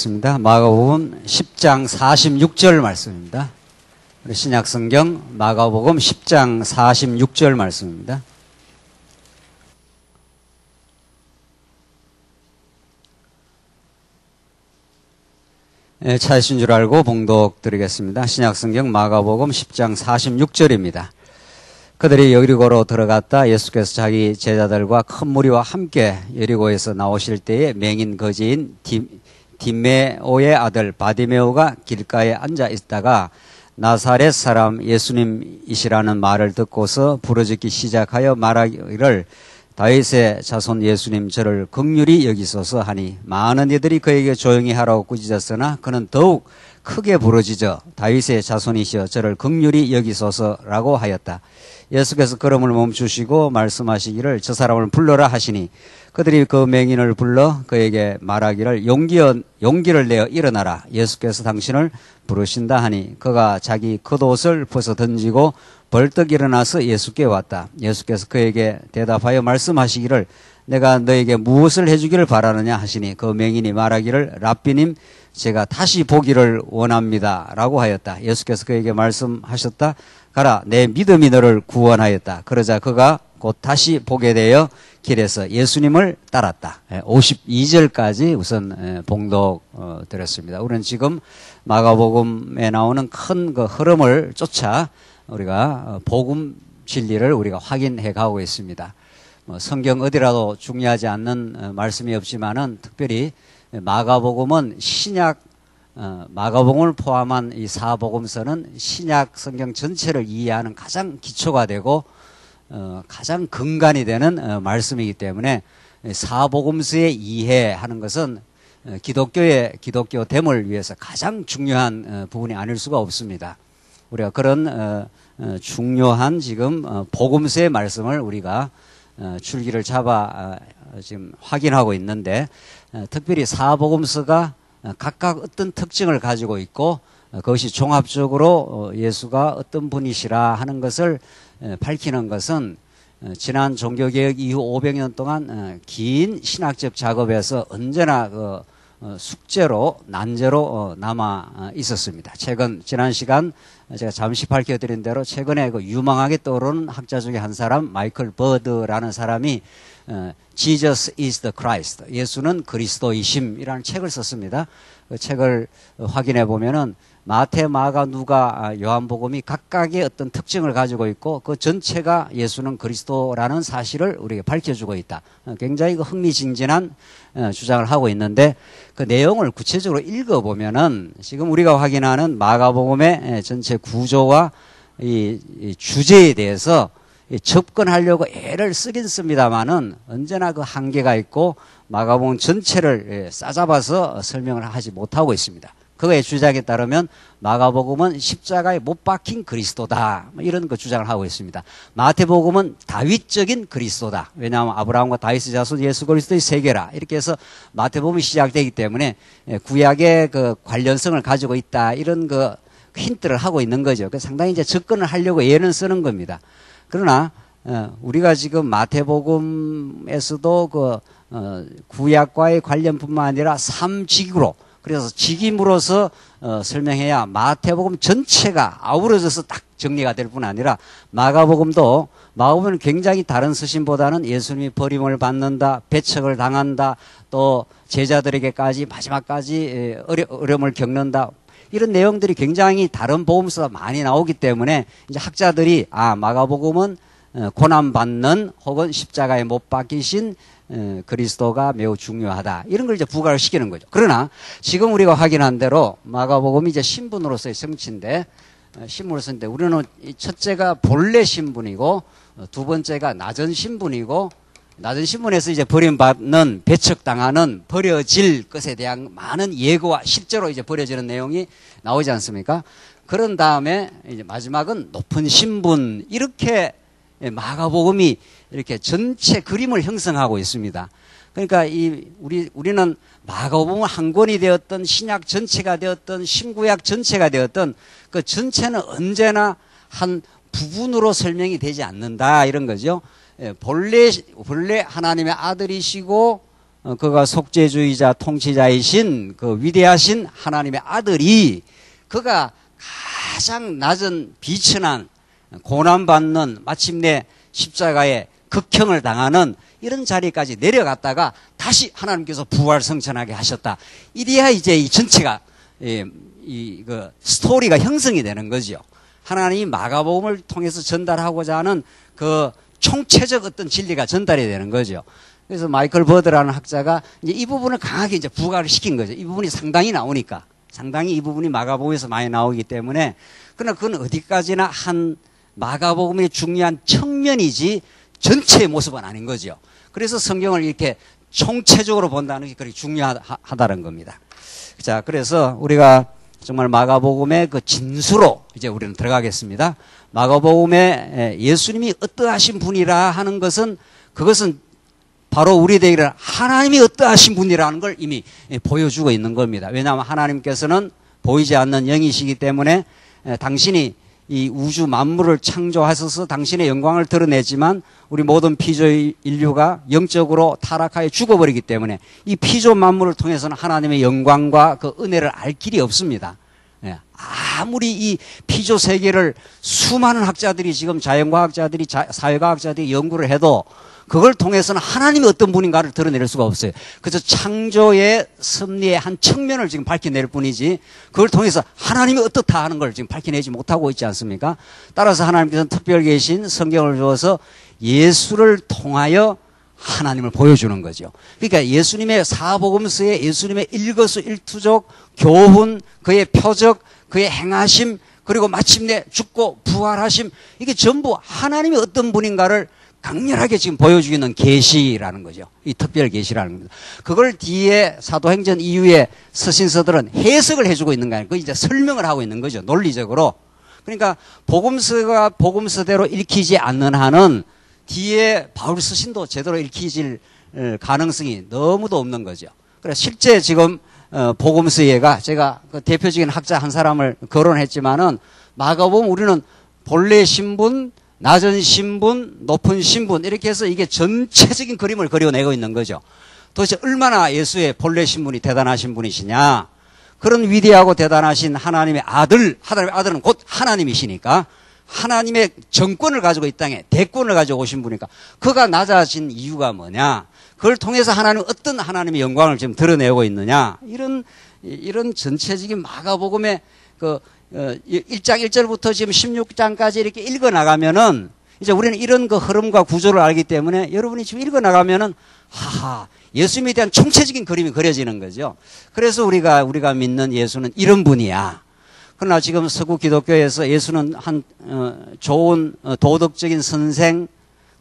보겠습니다. 마가복음 10장 46절 말씀입니다. 우리 신약성경 마가복음 10장 46절 말씀입니다. 찾으신 줄 알고 봉독 드리겠습니다. 신약성경 마가복음 10장 46절입니다. 그들이 여리고로 들어갔다 예수께서 자기 제자들과 큰 무리와 함께 여리고에서 나오실 때에 맹인 거지인 디메오의 아들 바디메오가 길가에 앉아 있다가 나사렛 사람 예수님이시라는 말을 듣고서 부르짖기 시작하여 말하기를 다윗의 자손 예수님 저를 긍휼히 여기소서 하니 많은 이들이 그에게 조용히 하라고 꾸짖었으나 그는 더욱 크게 부르짖어 다윗의 자손이시여 저를 긍휼히 여기소서라고 하였다. 예수께서 걸음을 멈추시고 말씀하시기를 저 사람을 불러라 하시니 그들이 그 맹인을 불러 그에게 말하기를 용기를 내어 일어나라. 예수께서 당신을 부르신다 하니 그가 자기 겉옷을 벗어 던지고 벌떡 일어나서 예수께 왔다. 예수께서 그에게 대답하여 말씀하시기를 내가 너에게 무엇을 해주기를 바라느냐 하시니 그 맹인이 말하기를 랍비님 제가 다시 보기를 원합니다 라고 하였다. 예수께서 그에게 말씀하셨다. 가라 내 믿음이 너를 구원하였다. 그러자 그가 곧 다시 보게 되어 길에서 예수님을 따랐다. 52절까지 우선 봉독 드렸습니다. 우리는 지금 마가복음에 나오는 큰 그 흐름을 쫓아 우리가 복음 진리를 우리가 확인해 가고 있습니다. 성경 어디라도 중요하지 않는 말씀이 없지만은 특별히 마가복음은 마가복음을 포함한 이 사복음서는 신약 성경 전체를 이해하는 가장 기초가 되고 가장 근간이 되는 말씀이기 때문에 사복음서의 이해하는 것은 기독교됨을 위해서 가장 중요한 부분이 아닐 수가 없습니다. 우리가 그런 중요한 지금 복음서의 말씀을 우리가 줄기를 잡아 지금 확인하고 있는데 특별히 사복음서가 각각 어떤 특징을 가지고 있고 그것이 종합적으로 예수가 어떤 분이시라 하는 것을 밝히는 것은 지난 종교개혁 이후 500년 동안 긴 신학적 작업에서 언제나 숙제로 난제로 남아 있었습니다. 지난 시간 제가 잠시 밝혀드린 대로 최근에 유망하게 떠오르는 학자 중에 한 사람 마이클 버드라는 사람이 Jesus is the Christ, 예수는 그리스도이심이라는 책을 썼습니다. 그 책을 확인해 보면은 마태, 마가, 누가, 요한복음이 각각의 어떤 특징을 가지고 있고 그 전체가 예수는 그리스도라는 사실을 우리에게 밝혀주고 있다. 굉장히 흥미진진한 주장을 하고 있는데 그 내용을 구체적으로 읽어보면은 지금 우리가 확인하는 마가복음의 전체 구조와 이 주제에 대해서 접근하려고 애를 쓰긴 씁니다만은 언제나 그 한계가 있고 마가복음 전체를 싸잡아서 설명을 하지 못하고 있습니다. 그의 주장에 따르면 마가복음은 십자가에 못 박힌 그리스도다 이런 그 주장을 하고 있습니다. 마태복음은 다윗적인 그리스도다. 왜냐하면 아브라함과 다윗의 자손 예수 그리스도의 세계라 이렇게 해서 마태복음이 시작되기 때문에 구약의 그 관련성을 가지고 있다 이런 그 힌트를 하고 있는 거죠. 상당히 이제 접근을 하려고 애는 쓰는 겁니다. 그러나 우리가 지금 마태복음에서도 구약과의 관련뿐만 아니라 삼직으로 그래서 직임으로서 설명해야 마태복음 전체가 아우러져서 딱 정리가 될 뿐 아니라 마가복음은 굉장히 다른 서신보다는 예수님이 버림을 받는다, 배척을 당한다, 또 제자들에게까지 마지막까지 어려움을 겪는다. 이런 내용들이 굉장히 다른 복음서가 많이 나오기 때문에 이제 학자들이 마가복음은 고난받는 혹은 십자가에 못 박히신 그리스도가 매우 중요하다. 이런 걸 이제 부각을 시키는 거죠. 그러나 지금 우리가 확인한 대로 마가복음이 이제 신분으로서의 성취인데 신분으로서인데 우리는 첫째가 본래 신분이고 두 번째가 낮은 신분이고 낮은 신분에서 이제 버림받는 배척당하는 버려질 것에 대한 많은 예고와 실제로 이제 버려지는 내용이 나오지 않습니까? 그런 다음에 이제 마지막은 높은 신분 이렇게 마가복음이 이렇게 전체 그림을 형성하고 있습니다. 그러니까 우리는 마가복음 한 권이 되었던 신약 전체가 되었던 신구약 전체가 되었던 그 전체는 언제나 한 부분으로 설명이 되지 않는다 이런 거죠. 본래 하나님의 아들이시고 그가 속죄주의자 통치자이신 그 위대하신 하나님의 아들이 그가 가장 낮은 비천한 고난받는 마침내 십자가에 극형을 당하는 이런 자리까지 내려갔다가 다시 하나님께서 부활성천하게 하셨다. 이래야 이제 이 전체가 그 스토리가 형성이 되는 거죠. 하나님이 마가복음을 통해서 전달하고자 하는 그 총체적 어떤 진리가 전달이 되는 거죠. 그래서 마이클 버드라는 학자가 이제 이 부분을 강하게 이제 부각을 시킨 거죠. 이 부분이 상당히 나오니까. 상당히 이 부분이 마가복음에서 많이 나오기 때문에. 그러나 그건 어디까지나 한 마가복음의 중요한 측면이지 전체의 모습은 아닌 거죠. 그래서 성경을 이렇게 총체적으로 본다는 게 그렇게 중요하다는 겁니다. 자, 그래서 우리가 정말 마가복음의 그 진수로 이제 우리는 들어가겠습니다. 마가복음에 예수님이 어떠하신 분이라 하는 것은 그것은 바로 우리에게 하나님이 어떠하신 분이라는 걸 이미 보여주고 있는 겁니다. 왜냐하면 하나님께서는 보이지 않는 영이시기 때문에 당신이 이 우주 만물을 창조하셔서 당신의 영광을 드러내지만 우리 모든 피조 인류가 영적으로 타락하여 죽어버리기 때문에 이 피조 만물을 통해서는 하나님의 영광과 그 은혜를 알 길이 없습니다. 아무리 이 피조 세계를 수많은 학자들이 지금 자연과학자들이 사회과학자들이 연구를 해도 그걸 통해서는 하나님이 어떤 분인가를 드러낼 수가 없어요. 그래서 창조의 섭리의 한 측면을 지금 밝혀낼 뿐이지 그걸 통해서 하나님이 어떻다 하는 걸 지금 밝혀내지 못하고 있지 않습니까? 따라서 하나님께서는 특별 계신 성경을 주어서 예수를 통하여 하나님을 보여주는 거죠. 그러니까 예수님의 사복음서에 예수님의 일거수일투족, 교훈, 그의 표적, 그의 행하심, 그리고 마침내 죽고 부활하심, 이게 전부 하나님이 어떤 분인가를 강렬하게 지금 보여주기는 계시라는 거죠. 이 특별 계시라는 겁니다. 그걸 뒤에 사도행전 이후에 서신서들은 해석을 해주고 있는 거 아니에요. 그 이제 설명을 하고 있는 거죠. 논리적으로. 그러니까 복음서가 복음서대로 읽히지 않는 한은 뒤에 바울 서신도 제대로 읽히질 가능성이 너무도 없는 거죠. 그래서 실제 지금 복음서에가 제가 그 대표적인 학자 한 사람을 거론했지만은 마가복음 우리는 본래 신분, 낮은 신분, 높은 신분 이렇게 해서 이게 전체적인 그림을 그려내고 있는 거죠. 도대체 얼마나 예수의 본래 신분이 대단하신 분이시냐. 그런 위대하고 대단하신 하나님의 아들, 하나님의 아들은 곧 하나님이시니까 하나님의 정권을 가지고 이 땅에 대권을 가지고 오신 분이니까 그가 낮아진 이유가 뭐냐. 그걸 통해서 하나님 어떤 하나님의 영광을 지금 드러내고 있느냐. 이런 전체적인 마가복음의 그 1장 1절부터 지금 16장까지 이렇게 읽어 나가면은 이제 우리는 이런 그 흐름과 구조를 알기 때문에 여러분이 지금 읽어 나가면은 하하 예수님에 대한 총체적인 그림이 그려지는 거죠. 그래서 우리가 믿는 예수는 이런 분이야. 그러나 지금 서구 기독교에서 예수는 한 좋은 도덕적인 선생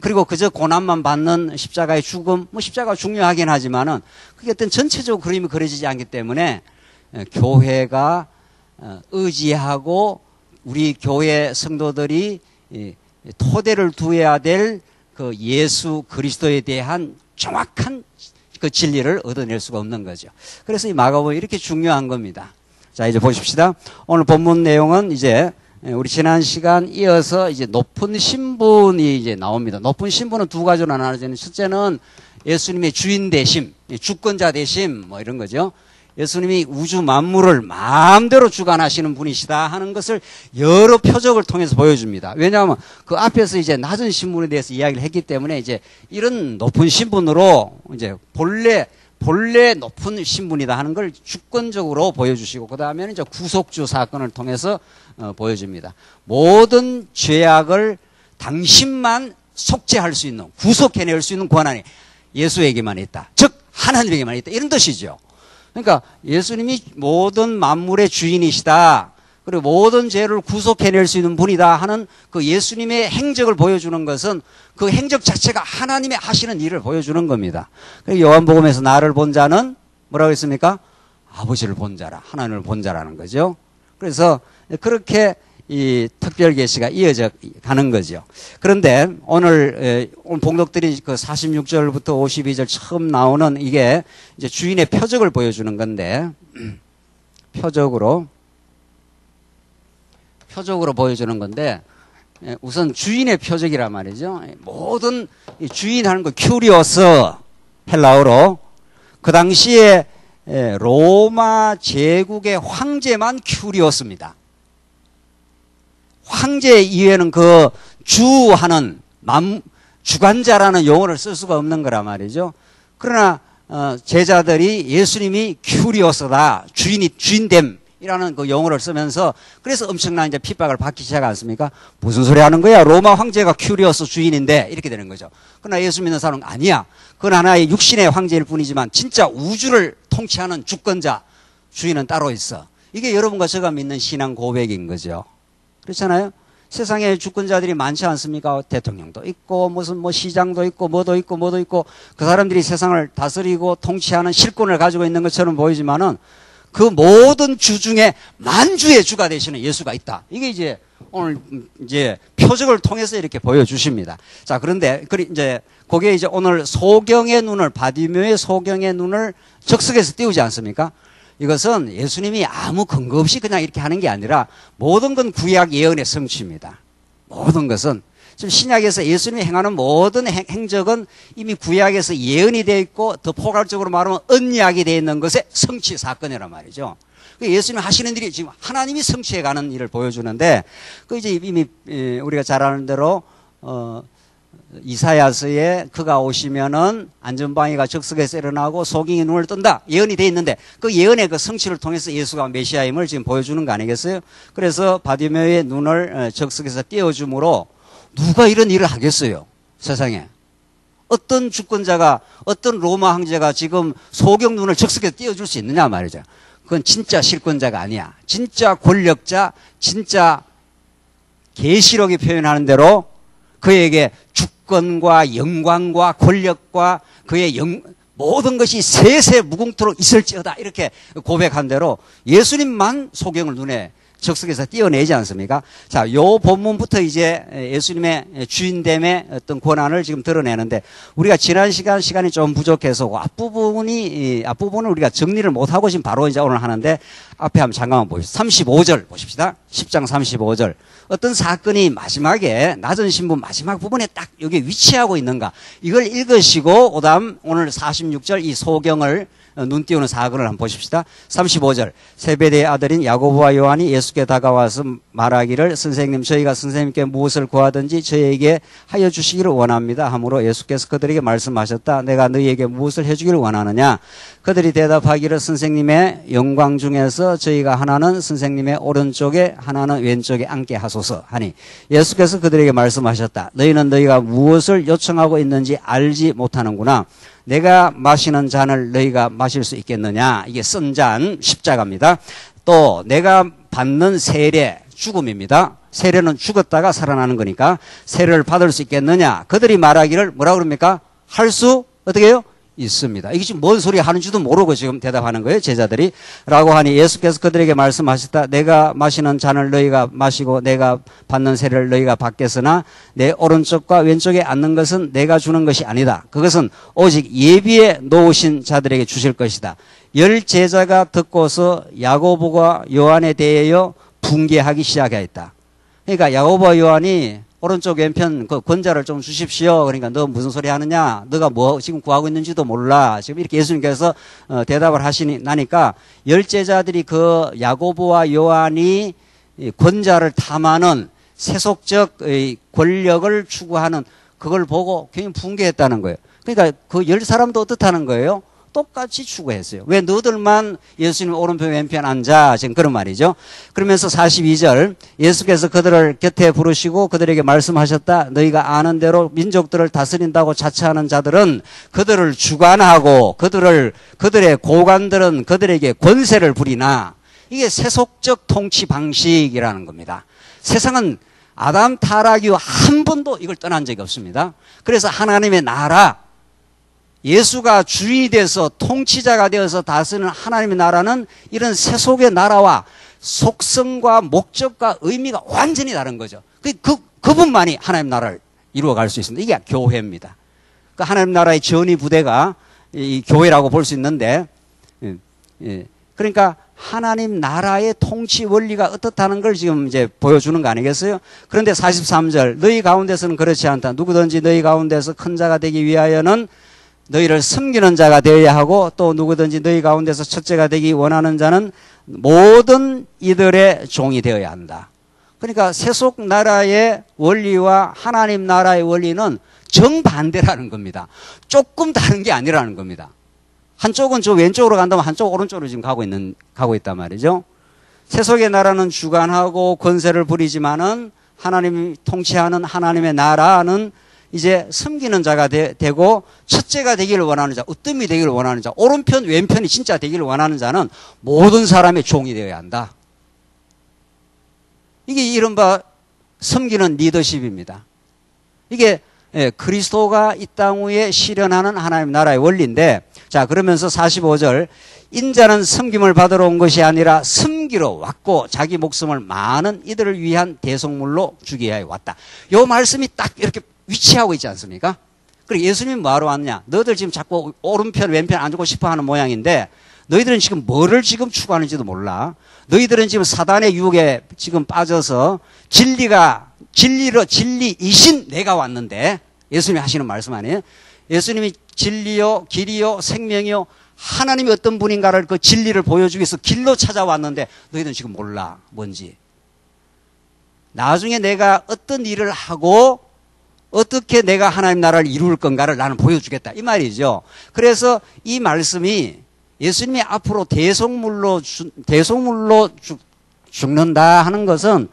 그리고 그저 고난만 받는 십자가의 죽음, 뭐 십자가가 중요하긴 하지만은 그게 어떤 전체적으로 그림이 그려지지 않기 때문에 교회가 의지하고 우리 교회 성도들이 토대를 두어야 될 그 예수 그리스도에 대한 정확한 그 진리를 얻어낼 수가 없는 거죠. 그래서 이 마가복음이 이렇게 중요한 겁니다. 자, 이제 보십시다. 오늘 본문 내용은 이제 우리 지난 시간 이어서 이제 높은 신분이 이제 나옵니다. 높은 신분은 두 가지로 나눠지는 첫째는 예수님의 주인 되심, 주권자 되심 뭐 이런 거죠. 예수님이 우주 만물을 마음대로 주관하시는 분이시다 하는 것을 여러 표적을 통해서 보여줍니다. 왜냐하면 그 앞에서 이제 낮은 신분에 대해서 이야기를 했기 때문에 이제 이런 높은 신분으로 이제 본래 높은 신분이다 하는 걸 주권적으로 보여주시고 그 다음에는 이제 구속주 사건을 통해서 보여줍니다. 모든 죄악을 당신만 속죄할 수 있는 구속해낼 수 있는 권한이 예수에게만 있다. 즉 하나님에게만 있다. 이런 뜻이죠. 그러니까 예수님이 모든 만물의 주인이시다. 그리고 모든 죄를 구속해낼 수 있는 분이다 하는 그 예수님의 행적을 보여주는 것은 그 행적 자체가 하나님의 하시는 일을 보여주는 겁니다. 요한복음에서 나를 본 자는 뭐라고 했습니까? 아버지를 본 자라, 하나님을 본 자라는 거죠. 그래서 그렇게 이 특별 계시가 이어져 가는 거죠. 그런데 오늘 봉독들이 그 46절부터 52절 처음 나오는 이게 이제 주인의 표적을 보여주는 건데 표적으로 보여주는 건데 우선 주인의 표적이란 말이죠. 모든 주인 하는 거 큐리오스 헬라어로 그 당시에 로마 제국의 황제만 큐리오스입니다. 황제 이외에는 그 주하는 주관자라는 용어를 쓸 수가 없는 거란 말이죠. 그러나 제자들이 예수님이 큐리오스다, 주인됨이라는 그 용어를 쓰면서 그래서 엄청난 이제 핍박을 받기 시작하지 않습니까? 무슨 소리 하는 거야? 로마 황제가 큐리오스 주인인데 이렇게 되는 거죠. 그러나 예수 믿는 사람은 아니야. 그건 하나의 육신의 황제일 뿐이지만 진짜 우주를 통치하는 주권자, 주인은 따로 있어. 이게 여러분과 제가 믿는 신앙 고백인 거죠. 그렇잖아요? 세상에 주권자들이 많지 않습니까? 대통령도 있고 무슨 뭐 시장도 있고 뭐도 있고 그 사람들이 세상을 다스리고 통치하는 실권을 가지고 있는 것처럼 보이지만은 그 모든 주 중에 만주의 주가 되시는 예수가 있다. 이게 이제 오늘 이제 표적을 통해서 이렇게 보여주십니다. 자, 그런데 이제 거기에 이제 오늘 소경의 눈을 바디메오의 소경의 눈을 적석에서 띄우지 않습니까? 이것은 예수님이 아무 근거 없이 그냥 이렇게 하는 게 아니라 모든 건 구약 예언의 성취입니다. 모든 것은 지금 신약에서 예수님이 행하는 모든 행적은 이미 구약에서 예언이 되어 있고 더 포괄적으로 말하면 언약이 되어 있는 것의 성취 사건이란 말이죠. 예수님이 하시는 일이 지금 하나님이 성취해가는 일을 보여주는데 그 이제 이미 우리가 잘 아는 대로 이사야서에 그가 오시면은 안전방위가 적석에서 일어나고 소경이 눈을 뜬다 예언이 돼 있는데 그 예언의 그 성취를 통해서 예수가 메시아임을 지금 보여주는 거 아니겠어요? 그래서 바디메오의 눈을 적석에서 띄워줌으로 누가 이런 일을 하겠어요? 세상에 어떤 주권자가 어떤 로마 황제가 지금 소경 눈을 적석에서 띄워줄 수 있느냐 말이죠. 그건 진짜 실권자가 아니야. 진짜 권력자, 진짜 계시록이 표현하는 대로 그에게 주권과 영광과 권력과 그의 모든 것이 세세 무궁토록 있을지어다 이렇게 고백한 대로 예수님만 소경을 눈에 적석에서 띄어내지 않습니까? 자, 요 본문부터 이제 예수님의 주인됨의 어떤 권한을 지금 드러내는데 우리가 지난 시간이 좀 부족해서 앞부분을 우리가 정리를 못하고 지금 바로 이제 오늘 하는데 앞에 한번 잠깐만 보십시오. 35절 보십시다. 10장 35절. 어떤 사건이 마지막에 낮은 신부 마지막 부분에 딱 여기 위치하고 있는가 이걸 읽으시고 그다음 오늘 46절 이 소경을 눈 띄우는 사건을 한번 보십시다. 35절 세베대의 아들인 야고보와 요한이 예수께 다가와서 말하기를 선생님 저희가 선생님께 무엇을 구하든지 저희에게 하여 주시기를 원합니다 하므로 예수께서 그들에게 말씀하셨다. 내가 너희에게 무엇을 해주기를 원하느냐. 그들이 대답하기를 선생님의 영광 중에서 저희가 하나는 선생님의 오른쪽에 하나는 왼쪽에 앉게 하소서 하니 예수께서 그들에게 말씀하셨다. 너희는 너희가 무엇을 요청하고 있는지 알지 못하는구나. 내가 마시는 잔을 너희가 마실 수 있겠느냐. 이게 쓴 잔 십자가입니다. 또 내가 받는 세례 죽음입니다. 세례는 죽었다가 살아나는 거니까 세례를 받을 수 있겠느냐. 그들이 말하기를 뭐라 그럽니까? 할 수 어떻게 해요? 있습니다. 이게 지금 뭔 소리 하는지도 모르고 지금 대답하는 거예요, 제자들이. 라고 하니 예수께서 그들에게 말씀하셨다. 내가 마시는 잔을 너희가 마시고 내가 받는 세례를 너희가 받겠으나 내 오른쪽과 왼쪽에 앉는 것은 내가 주는 것이 아니다. 그것은 오직 예비에 놓으신 자들에게 주실 것이다. 10 제자가 듣고서 야고보와 요한에 대하여 분개하기 시작했다. 그러니까 야고보와 요한이 오른쪽 왼편 그 권자를 좀 주십시오. 그러니까 너 무슨 소리 하느냐? 너가 뭐 지금 구하고 있는지도 몰라. 지금 이렇게 예수님께서 대답을 나니까 10 제자들이 그 야고보와 요한이 권자를 탐하는 세속적 권력을 추구하는 그걸 보고 괜히 분개했다는 거예요. 그러니까 그 10 사람도 어떻다는 거예요? 똑같이 추구했어요. 왜 너들만 예수님 오른편 왼편 앉아? 지금 그런 말이죠. 그러면서 42절 예수께서 그들을 곁에 부르시고 그들에게 말씀하셨다. 너희가 아는 대로 민족들을 다스린다고 자처하는 자들은 그들을 주관하고 그들의 고관들은 그들에게 권세를 부리나 이게 세속적 통치 방식이라는 겁니다. 세상은 아담 타락 이후 한 번도 이걸 떠난 적이 없습니다. 그래서 하나님의 나라 예수가 주인이 돼서 통치자가 되어서 다스리는 하나님의 나라는 이런 세속의 나라와 속성과 목적과 의미가 완전히 다른 거죠. 그분만이 하나님 나라를 이루어갈 수 있습니다. 이게 교회입니다. 그 하나님 나라의 전위 부대가 이 교회라고 볼 수 있는데, 그러니까 하나님 나라의 통치 원리가 어떻다는 걸 지금 이제 보여주는 거 아니겠어요? 그런데 43절 너희 가운데서는 그렇지 않다. 누구든지 너희 가운데서 큰 자가 되기 위하여는 너희를 섬기는 자가 되어야 하고 또 누구든지 너희 가운데서 첫째가 되기 원하는 자는 모든 이들의 종이 되어야 한다. 그러니까 세속 나라의 원리와 하나님 나라의 원리는 정반대라는 겁니다. 조금 다른 게 아니라는 겁니다. 한쪽은 저 왼쪽으로 간다면 한쪽 오른쪽으로 지금 가고 있단 말이죠. 세속의 나라는 주관하고 권세를 부리지만은 하나님이 통치하는 하나님의 나라는 이제 섬기는 자가 되고 첫째가 되기를 원하는 자, 으뜸이 되기를 원하는 자, 오른편 왼편이 진짜 되기를 원하는 자는 모든 사람의 종이 되어야 한다. 이게 이른바 섬기는 리더십입니다. 이게 그리스도가 이 땅 위에 실현하는 하나님 나라의 원리인데, 자 그러면서 45절 인자는 섬김을 받으러 온 것이 아니라 섬기러 왔고 자기 목숨을 많은 이들을 위한 대속물로 주기 위하여 왔다. 이 말씀이 딱 이렇게 위치하고 있지 않습니까? 그리고 예수님이 뭐하러 왔느냐? 너희들 지금 자꾸 오른편 왼편 앉고 싶어하는 모양인데 너희들은 지금 뭐를 지금 추구하는지도 몰라. 너희들은 지금 사단의 유혹에 지금 빠져서 진리이신 내가 왔는데, 예수님이 하시는 말씀 아니에요? 예수님이 진리요 길이요 생명이요 하나님이 어떤 분인가를 그 진리를 보여주기 위해서 길로 찾아왔는데 너희들은 지금 몰라 뭔지. 나중에 내가 어떤 일을 하고 어떻게 내가 하나님 나라를 이룰 건가를 나는 보여주겠다 이 말이죠. 그래서 이 말씀이 예수님이 앞으로 대속물로 죽는다 하는 것은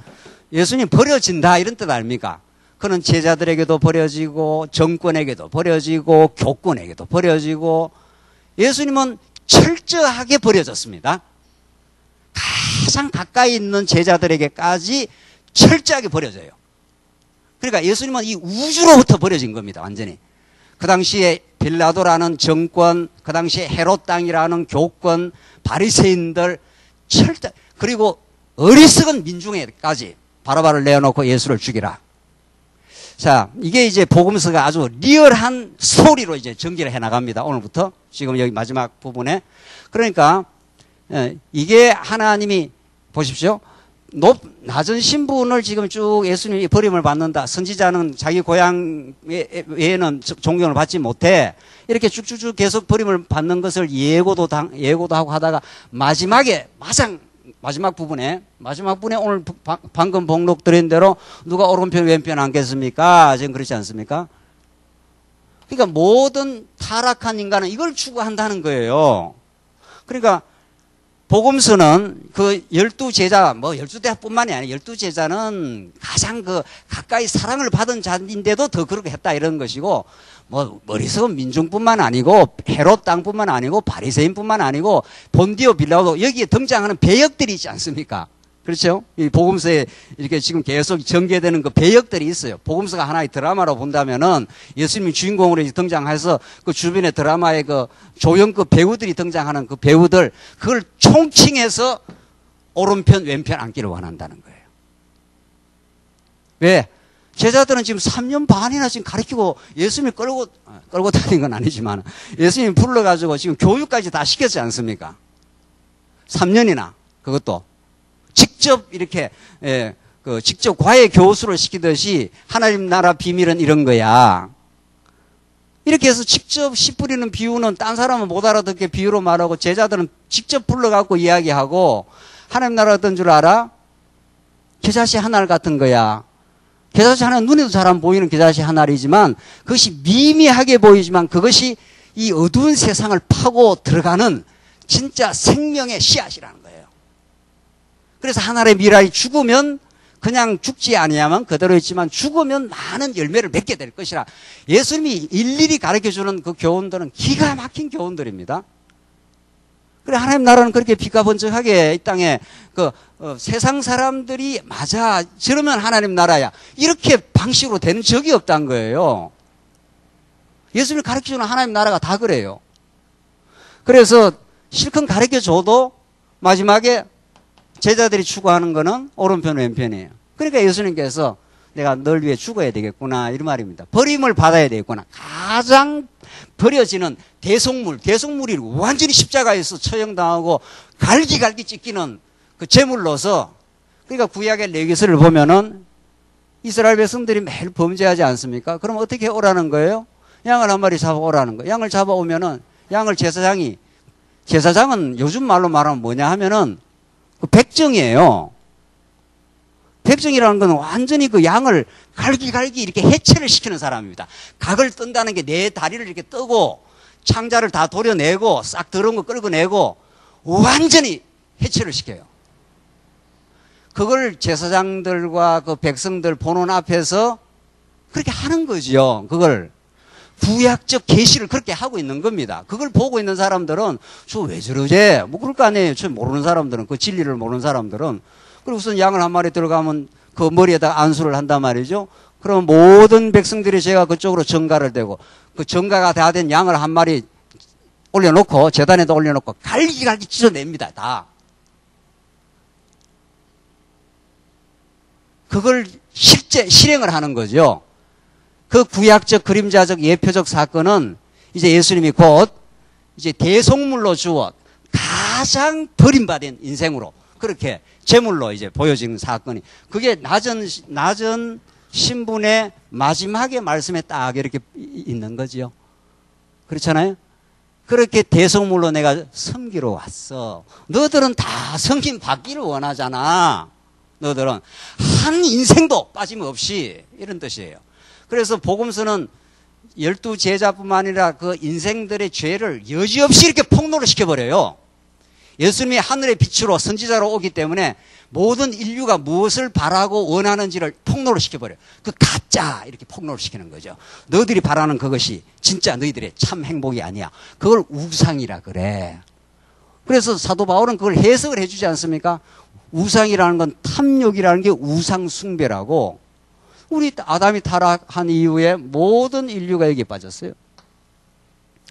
예수님 버려진다 이런 뜻 아닙니까? 그는 제자들에게도 버려지고 정권에게도 버려지고 교권에게도 버려지고, 예수님은 철저하게 버려졌습니다. 가장 가까이 있는 제자들에게까지 철저하게 버려져요. 그러니까 예수님은 이 우주로부터 버려진 겁니다. 완전히. 그 당시에 빌라도라는 정권, 그 당시에 헤롯 땅이라는 교권, 바리새인들 그리고 어리석은 민중에까지 바라바를 내어놓고 예수를 죽이라. 자, 이게 이제 복음서가 아주 리얼한 스토리로 이제 전개를 해 나갑니다. 오늘부터 지금 여기 마지막 부분에. 그러니까 이게 하나님이 보십시오. 낮은 신분을 지금 쭉 예수님이 버림을 받는다. 선지자는 자기 고향 외에는 존경을 받지 못해. 이렇게 쭉쭉쭉 계속 버림을 받는 것을 예고도 하고 하다가 마지막 부분에 오늘 방금 복록 드린 대로 누가 오른편 왼편 앉겠습니까? 지금 그렇지 않습니까? 그러니까 모든 타락한 인간은 이걸 추구한다는 거예요. 그러니까 복음서는 그 12제자, 12대뿐만이 아니라 12제자는 가장 가까이 사랑을 받은 자인데도 더 그렇게 했다 이런 것이고, 어리석은 민중뿐만 아니고, 헤롯 땅뿐만 아니고, 바리새인뿐만 아니고, 본디오 빌라도 여기에 등장하는 배역들이 있지 않습니까? 그렇죠? 이 복음서에 이렇게 지금 계속 전개되는 그 배역들이 있어요. 복음서가 하나의 드라마로 본다면은 예수님이 주인공으로 등장해서 그 주변의 드라마의 그 조연급 배우들이 등장하는 그 배우들, 그걸 총칭해서 오른편, 왼편 앉기를 원한다는 거예요. 왜? 제자들은 지금 3년 반이나 지금 가르치고 예수님이 끌고 다닌 건 아니지만 예수님이 불러가지고 지금 교육까지 다 시켰지 않습니까? 3년이나 그것도. 직접 이렇게 직접 과외 교수를 시키듯이 하나님 나라 비밀은 이런 거야. 이렇게 해서 직접 씨 뿌리는 비유는 딴 사람은 못 알아듣게 비유로 말하고 제자들은 직접 불러갖고 이야기하고, 하나님 나라 어떤 줄 알아? 겨자씨 한 알 같은 거야. 겨자씨 하나, 눈에도 잘 안 보이는 겨자씨 한 알이지만 그것이 미미하게 보이지만 그것이 이 어두운 세상을 파고 들어가는 진짜 생명의 씨앗이라는 거예요. 그래서 하나의 미랄이 죽으면 그냥 죽지 아니하면 그대로 있지만 죽으면 많은 열매를 맺게 될 것이라. 예수님이 일일이 가르쳐주는 그 교훈들은 기가 막힌 교훈들입니다. 그래, 하나님 나라는 그렇게 비가번쩍하게 이 땅에 세상 사람들이 맞아, 저러면 하나님 나라야, 이렇게 방식으로 된 적이 없다는 거예요. 예수님이 가르쳐주는 하나님 나라가 다 그래요. 그래서 실컷 가르쳐줘도 마지막에 제자들이 추구하는 거는 오른편 왼편이에요. 그러니까 예수님께서 내가 널 위해 죽어야 되겠구나 이런 말입니다. 버림을 받아야 되겠구나. 가장 버려지는 대속물이 완전히 십자가에서 처형당하고 갈기갈기 찢기는 그 제물로서, 그러니까 구약의 레위기서를 보면은 이스라엘 백성들이 매일 범죄하지 않습니까? 그럼 어떻게 오라는 거예요? 양을 한 마리 잡아오라는 거예요. 양을 잡아오면은 양을 제사장은 요즘 말로 말하면 뭐냐 하면은 그 백정이에요. 백정이라는 건 완전히 그 양을 갈기갈기 이렇게 해체를 시키는 사람입니다. 각을 뜬다는 게 내 다리를 이렇게 뜨고 창자를 다 도려내고 싹 더러운 거 끌어내고 완전히 해체를 시켜요. 그걸 제사장들과 그 백성들 보는 앞에서 그렇게 하는 거죠. 그걸 구약적 계시를 그렇게 하고 있는 겁니다. 그걸 보고 있는 사람들은 저 왜 저러지? 뭐 그럴 거 아니에요. 저 모르는 사람들은, 그 진리를 모르는 사람들은. 그리고 우선 양을 한 마리 들어가면 그 머리에다 안수를 한단 말이죠. 그럼 모든 백성들이 제가 그쪽으로 전가를 대고 그 전가가 다 된 양을 한 마리 올려놓고 제단에다 올려놓고 갈기갈기 찢어냅니다. 다. 그걸 실제 실행을 하는 거죠. 그 구약적 그림자적 예표적 사건은 이제 예수님이 곧 이제 대속물로 주어 가장 버림받은 인생으로 그렇게 제물로 이제 보여진 사건이 그게 낮은 신분의 마지막에 말씀에 딱 이렇게 있는 거죠. 그렇잖아요. 그렇게 대속물로 내가 섬기러 왔어. 너희들은 다 섬김 받기를 원하잖아. 너희들은 한 인생도 빠짐없이 이런 뜻이에요. 그래서 복음서는 12제자뿐만 아니라 그 인생들의 죄를 여지없이 이렇게 폭로를 시켜버려요. 예수님이 하늘의 빛으로 선지자로 오기 때문에 모든 인류가 무엇을 바라고 원하는지를 폭로를 시켜버려요. 그 가짜 이렇게 폭로를 시키는 거죠. 너희들이 바라는 그것이 진짜 너희들의 참 행복이 아니야. 그걸 우상이라 그래. 그래서 사도 바울은 그걸 해석을 해주지 않습니까? 우상이라는 건 탐욕이라는 게 우상 숭배라고. 우리 아담이 타락한 이후에 모든 인류가 여기에 빠졌어요.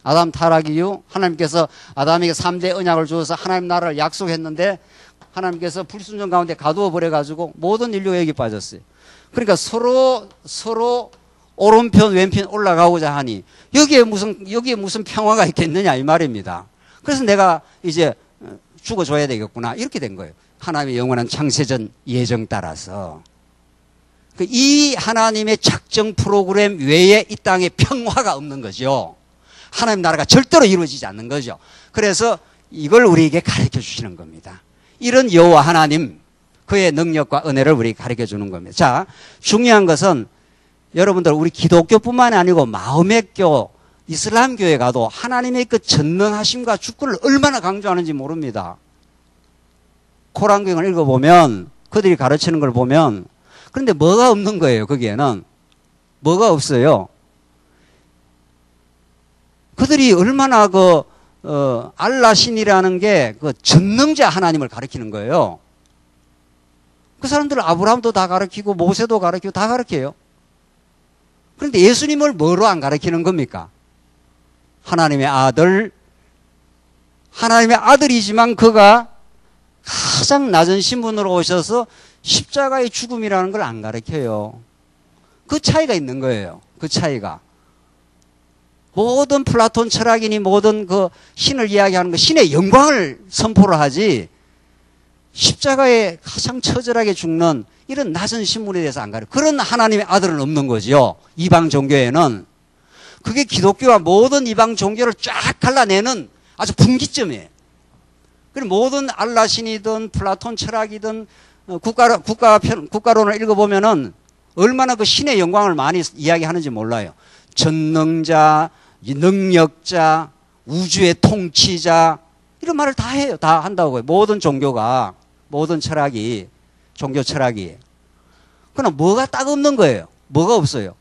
아담 타락 이후 하나님께서 아담에게 3대 언약을 주어서 하나님 나라를 약속했는데 하나님께서 불순종 가운데 가두어 버려가지고 모든 인류가 여기 빠졌어요. 그러니까 서로 오른편 왼편 올라가고자 하니 여기에 무슨 평화가 있겠느냐 이 말입니다. 그래서 내가 이제 죽어줘야 되겠구나 이렇게 된 거예요. 하나님의 영원한 창세전 예정 따라서. 이 하나님의 작정 프로그램 외에 이 땅에 평화가 없는 거죠. 하나님 나라가 절대로 이루어지지 않는 거죠. 그래서 이걸 우리에게 가르쳐 주시는 겁니다. 이런 여호와 하나님, 그의 능력과 은혜를 우리에게 가르쳐 주는 겁니다. 자, 중요한 것은 여러분들 우리 기독교뿐만 아니고 마음의 교, 이슬람교에 가도 하나님의 그 전능하심과 주권을 얼마나 강조하는지 모릅니다. 코란경을 읽어보면 그들이 가르치는 걸 보면 그런데 뭐가 없는 거예요. 거기에는 뭐가 없어요. 그들이 얼마나 알라 신이라는 게 그 전능자 하나님을 가리키는 거예요. 그 사람들은 아브라함도 다 가르치고 모세도 가르치고 다 가르쳐요. 그런데 예수님을 뭐로 안 가르치는 겁니까? 하나님의 아들이지만 그가 가장 낮은 신분으로 오셔서 십자가의 죽음이라는 걸 안 가르쳐요. 그 차이가 있는 거예요. 그 차이가. 모든 플라톤 철학인이 모든 그 신을 이야기하는 거 신의 영광을 선포를 하지 십자가에 가장 처절하게 죽는 이런 낮은 신분에 대해서 안 가르쳐요. 그런 하나님의 아들은 없는 거죠. 이방 종교에는. 그게 기독교와 모든 이방 종교를 쫙 갈라내는 아주 분기점이에요. 그리고 모든 알라신이든 플라톤 철학이든 국가론을 읽어보면은 얼마나 그 신의 영광을 많이 이야기하는지 몰라요. 전능자, 능력자, 우주의 통치자 이런 말을 다 해요. 다 한다고요. 모든 종교가, 모든 철학이, 종교 철학이. 그러나 뭐가 딱 없는 거예요. 뭐가 없어요.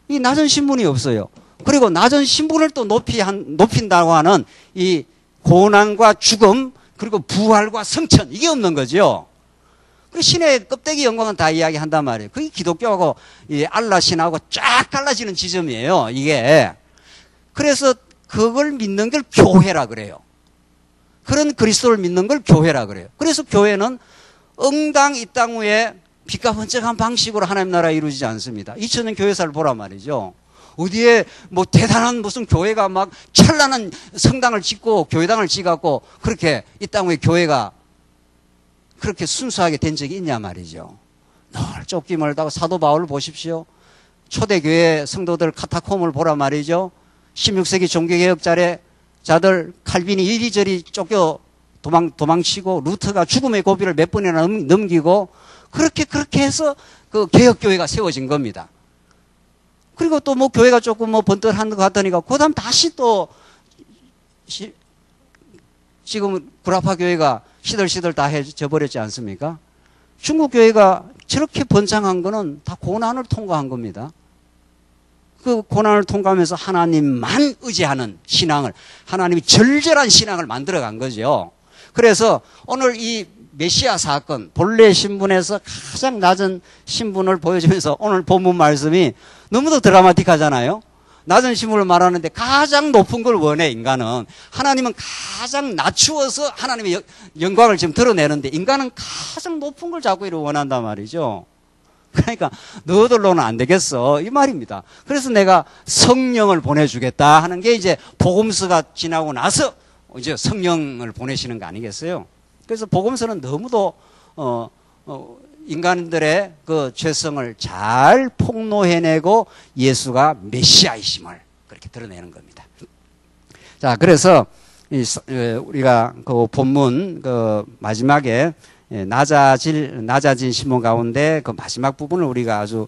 이 낮은 신분이 없어요. 그리고 낮은 신분을 또 높인다고 하는 이 고난과 죽음 그리고 부활과 성천 이게 없는 거죠. 그 신의 껍데기 영광은 다 이야기한단 말이에요. 그게 기독교하고 이 알라 신하고 쫙 갈라지는 지점이에요. 이게. 그래서 그걸 믿는 걸 교회라 그래요. 그런 그리스도를 믿는 걸 교회라 그래요. 그래서 교회는 응당 이 땅 위에 빛과 번쩍한 방식으로 하나님 나라 이루어지지 않습니다. 2000년 교회사를 보란 말이죠. 어디에 뭐 대단한 무슨 교회가 막 찬란한 성당을 짓고 교회당을 짓고 그렇게 이 땅 위에 교회가 그렇게 순수하게 된 적이 있냐 말이죠. 늘 쫓기 멀다고 사도 바울을 보십시오. 초대교회 성도들 카타콤을 보라 말이죠. 16세기 종교개혁자들 칼빈이 이리저리 쫓겨 도망치고 루터가 죽음의 고비를 몇 번이나 넘기고 그렇게 해서 그 개혁교회가 세워진 겁니다. 그리고 또 뭐 교회가 조금 뭐 번뜩한 것 같으니까 그 다음 다시 또 지금 구라파 교회가 시들시들 다 해져 버렸지 않습니까? 중국 교회가 저렇게 번창한 거는 다 고난을 통과한 겁니다. 그 고난을 통과하면서 하나님만 의지하는 신앙을, 하나님이 절절한 신앙을 만들어간 거죠. 그래서 오늘 이 메시아 사건, 본래 신분에서 가장 낮은 신분을 보여주면서 오늘 본문 말씀이 너무도 드라마틱하잖아요. 낮은 신분을 말하는데 가장 높은 걸 원해, 인간은. 하나님은 가장 낮추어서 하나님의 영광을 지금 드러내는데 인간은 가장 높은 걸 자꾸 이렇게 원한단 말이죠. 그러니까 너희들로는 안 되겠어, 이 말입니다. 그래서 내가 성령을 보내주겠다 하는 게 이제 복음서가 지나고 나서 이제 성령을 보내시는 거 아니겠어요? 그래서 복음서는 너무도 인간들의 그 죄성을 잘 폭로해내고 예수가 메시아이심을 그렇게 드러내는 겁니다. 자, 그래서 우리가 그 본문 그 마지막에 낮아진 신문 가운데 그 마지막 부분을 우리가 아주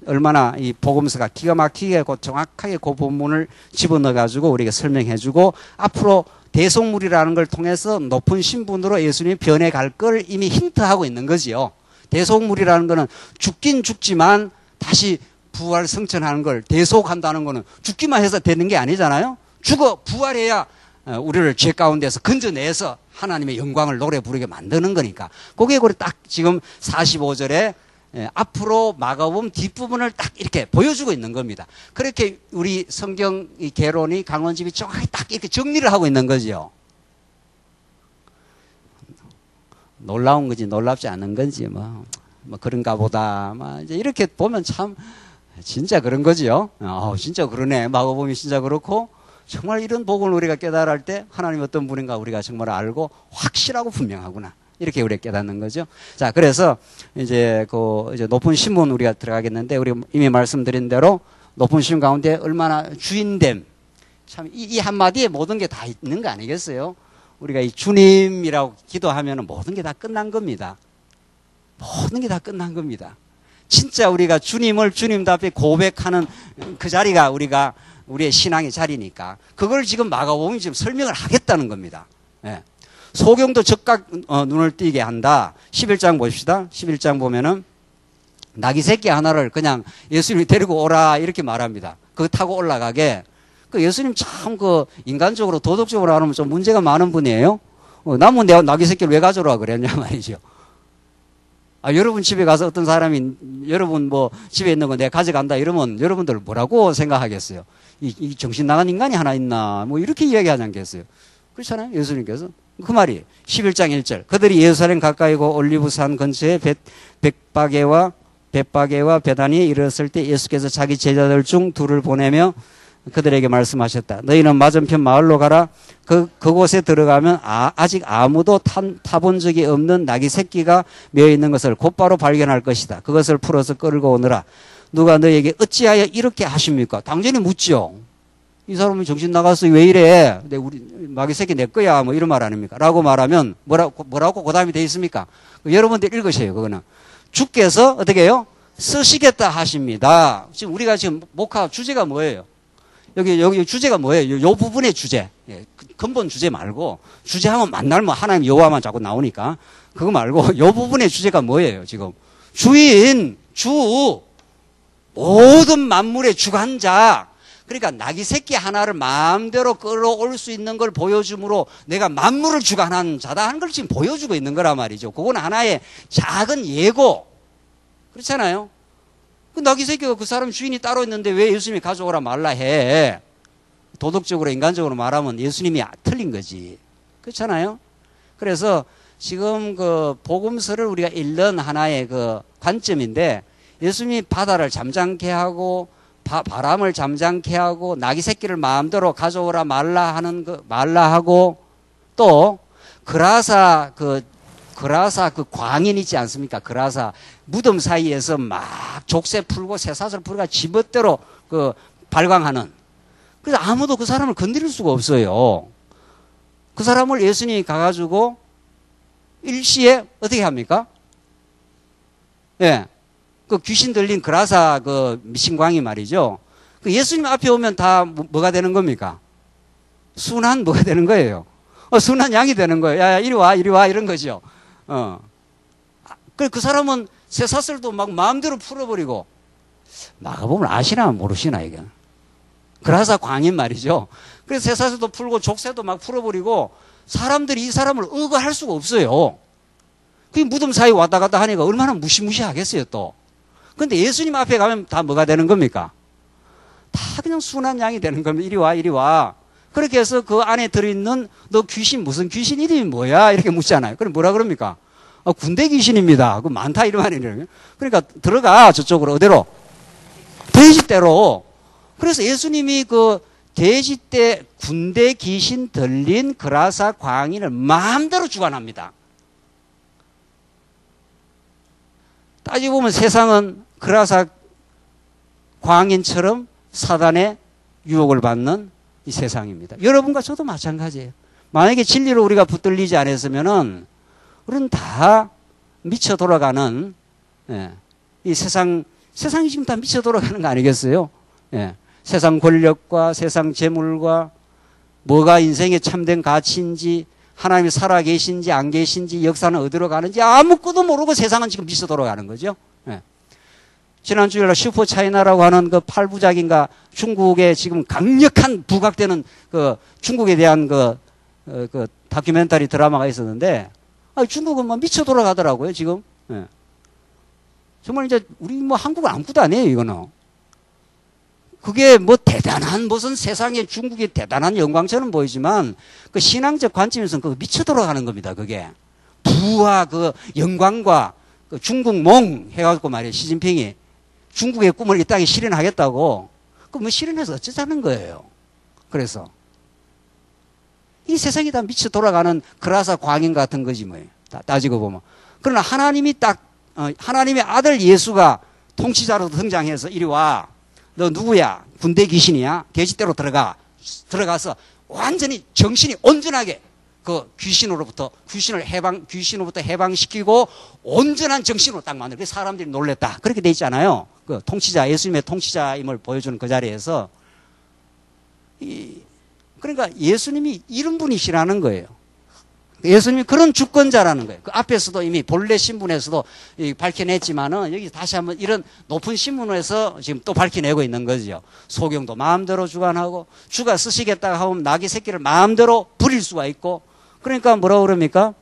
얼마나 이 복음서가 기가 막히게 정확하게 그 본문을 집어넣어 가지고 우리에게 설명해 주고 앞으로 대속물이라는 걸 통해서 높은 신분으로 예수님이 변해갈 걸 이미 힌트하고 있는 거지요. 대속물이라는 거는 죽긴 죽지만 다시 부활 성천하는 걸 대속한다는 거는 죽기만 해서 되는 게 아니잖아요. 죽어 부활해야 우리를 죄 가운데서 건져내서 하나님의 영광을 노래 부르게 만드는 거니까. 그게 딱 지금 45절에 앞으로 마가복음 뒷부분을 딱 이렇게 보여주고 있는 겁니다. 그렇게 우리 성경 개론이 강원집이 정확히 딱 이렇게 정리를 하고 있는 거죠. 놀라운 건지 놀랍지 않은 건지 뭐 그런가 보다. 이제 이렇게 보면 참 진짜 그런 거지요. 진짜 그러네. 마가복음이 진짜 그렇고 정말 이런 복음을 우리가 깨달을 때 하나님 어떤 분인가 우리가 정말 알고 확실하고 분명하구나. 이렇게 우리가 깨닫는 거죠. 자, 그래서 이제 이제 높은 신분 우리가 들어가겠는데, 우리 이미 말씀드린 대로 높은 신분 가운데 얼마나 주인됨. 참, 이 한마디에 모든 게 다 있는 거 아니겠어요? 우리가 이 주님이라고 기도하면 모든 게 다 끝난 겁니다. 모든 게 다 끝난 겁니다. 진짜 우리가 주님을 주님답게 고백하는 그 자리가 우리의 신앙의 자리니까. 그걸 지금 마가복음이 지금 설명을 하겠다는 겁니다. 예. 소경도 적각 눈을 띄게 한다. 11장 봅시다. 11장 보면은 나귀 새끼 하나를 그냥 예수님이 데리고 오라 이렇게 말합니다. 그거 타고 올라가게. 그 예수님 참 인간적으로 도덕적으로 하면 좀 문제가 많은 분이에요. 남은 내가 나귀 새끼를 왜 가져오라 그랬냐 말이죠. 여러분 집에 가서 어떤 사람이 여러분 집에 있는 거 내가 가져간다 이러면 여러분들 뭐라고 생각하겠어요? 이 정신 나간 인간이 하나 있나? 이렇게 이야기하지 않겠어요? 그렇잖아요. 예수님께서. 그 말이 11장 1절. 그들이 예루살렘 가까이고 올리브산 근처에 벳바게와 베다니에 이르렀을 때 예수께서 자기 제자들 중 둘을 보내며 그들에게 말씀하셨다. 너희는 맞은편 마을로 가라. 그곳에 들어가면 아직 아무도 타본 적이 없는 나귀 새끼가 메어 있는 것을 곧바로 발견할 것이다. 그것을 풀어서 끌고 오너라. 누가 너희에게 어찌하여 이렇게 하십니까? 당연히 묻죠. 이 사람이 정신 나갔어. 왜 이래? 우리 나귀 새끼 내 거야. 이런 말 아닙니까? 라고 말하면 뭐라고 그 다음에 돼 있습니까? 여러분들 읽으세요. 그거는. 주께서 어떻게 해요? 쓰시겠다 하십니다. 지금 우리가 지금 목화 주제가 뭐예요? 여기 주제가 뭐예요? 요 부분의 주제. 예, 근본 주제 말고, 주제하면 만날 하나님 여호와만 자꾸 나오니까, 그거 말고, 요 부분의 주제가 뭐예요, 지금? 주인, 모든 만물의 주관자. 그러니까 나귀 새끼 하나를 마음대로 끌어올 수 있는 걸 보여줌으로 내가 만물을 주관하는 자다 하는 걸 지금 보여주고 있는 거란 말이죠. 그건 하나의 작은 예고. 그렇잖아요? 그 나귀 새끼가 그 사람 주인이 따로 있는데 왜 예수님이 가져오라 말라 해? 도덕적으로 인간적으로 말하면 예수님이 틀린 거지. 그렇잖아요? 그래서 지금 복음서를 우리가 읽는 하나의 관점인데, 예수님이 바다를 잠잠케 하고 바람을 잠잠케 하고 나귀 새끼를 마음대로 가져오라 말라 하고 또 그라사 그라사 그 광인 있지 않습니까? 그라사 무덤 사이에서 막 족쇄 풀고 쇠사슬 풀고 지멋대로 그 발광하는. 그래서 아무도 그 사람을 건드릴 수가 없어요. 그 사람을 예수님이 가가지고 일시에 어떻게 합니까? 예. 그 귀신 들린 그라사 그 미신광이 말이죠. 그 예수님 앞에 오면 다 뭐가 되는 겁니까? 순한 뭐가 되는 거예요. 순한 양이 되는 거예요. 야, 이리 와, 이리 와, 이런 거죠. 그 사람은 쇠사슬도 막 마음대로 풀어버리고, 나가보면 아시나 모르시나, 이게. 그라사 광인 말이죠. 그래서 쇠사슬도 풀고 족쇄도 막 풀어버리고, 사람들이 이 사람을 의거할 수가 없어요. 그 무덤 사이 왔다 갔다 하니까 얼마나 무시무시하겠어요, 또. 근데 예수님 앞에 가면 다 뭐가 되는 겁니까? 다 그냥 순한 양이 되는 겁니다. 이리 와, 이리 와. 그렇게 해서 그 안에 들어있는 너 귀신, 무슨 귀신 이름이 뭐야? 이렇게 묻잖아요. 그럼 뭐라 그럽니까? 군대 귀신입니다. 그 많다, 이런 말이에요. 그러니까 들어가, 저쪽으로, 어디로? 돼지떼로. 그래서 예수님이 그 돼지떼 군대 귀신 들린 그라사 광인을 마음대로 주관합니다. 따지고 보면 세상은 그라사 광인처럼 사단의 유혹을 받는 이 세상입니다. 여러분과 저도 마찬가지예요. 만약에 진리로 우리가 붙들리지 않았으면은 우리는 다 미쳐 돌아가는, 예, 이 세상이 지금 다 미쳐 돌아가는 거 아니겠어요? 예, 세상 권력과 세상 재물과 뭐가 인생의 참된 가치인지, 하나님이 살아 계신지 안 계신지, 역사는 어디로 가는지 아무것도 모르고 세상은 지금 미쳐 돌아가는 거죠. 예. 지난 주일날 슈퍼차이나라고 하는 그 8부작인가 중국에 지금 강력한 부각되는 그 중국에 대한 그 다큐멘터리 드라마가 있었는데, 중국은 뭐 미쳐 돌아가더라고요, 지금. 예. 정말 이제 우리 뭐 한국은 아무것도 아니에요, 이거는. 그게 뭐 대단한 무슨 세상에 중국이 대단한 영광처럼 보이지만 그 신앙적 관점에서는 그거 미쳐 돌아가는 겁니다, 그게. 부와 그 영광과 그 중국몽 해가지고 말이에요, 시진핑이. 중국의 꿈을 이 땅에 실현하겠다고. 그럼 뭐 실현해서 어쩌자는 거예요. 그래서. 이 세상이 다 미쳐 돌아가는 그라사 광인 같은 거지 뭐예요. 따지고 보면. 그러나 하나님이 하나님의 아들 예수가 통치자로 등장해서 이리 와. 너 누구야? 군대 귀신이야? 돼지떼로 들어가서 완전히 정신이 온전하게 그 귀신으로부터 해방시키고 온전한 정신으로 딱 만들고 사람들이 놀랬다. 그렇게 돼 있잖아요. 그 통치자, 예수님의 통치자임을 보여주는 그 자리에서. 그러니까 예수님이 이런 분이시라는 거예요. 예수님이 그런 주권자라는 거예요. 그 앞에서도 이미 본래 신분에서도 밝혀냈지만은 여기 다시 한번 이런 높은 신분에서 지금 또 밝혀내고 있는 거죠. 소경도 마음대로 주관하고 주가 쓰시겠다 하면 나귀 새끼를 마음대로 부릴 수가 있고, 그러니까 뭐라고 그럽니까?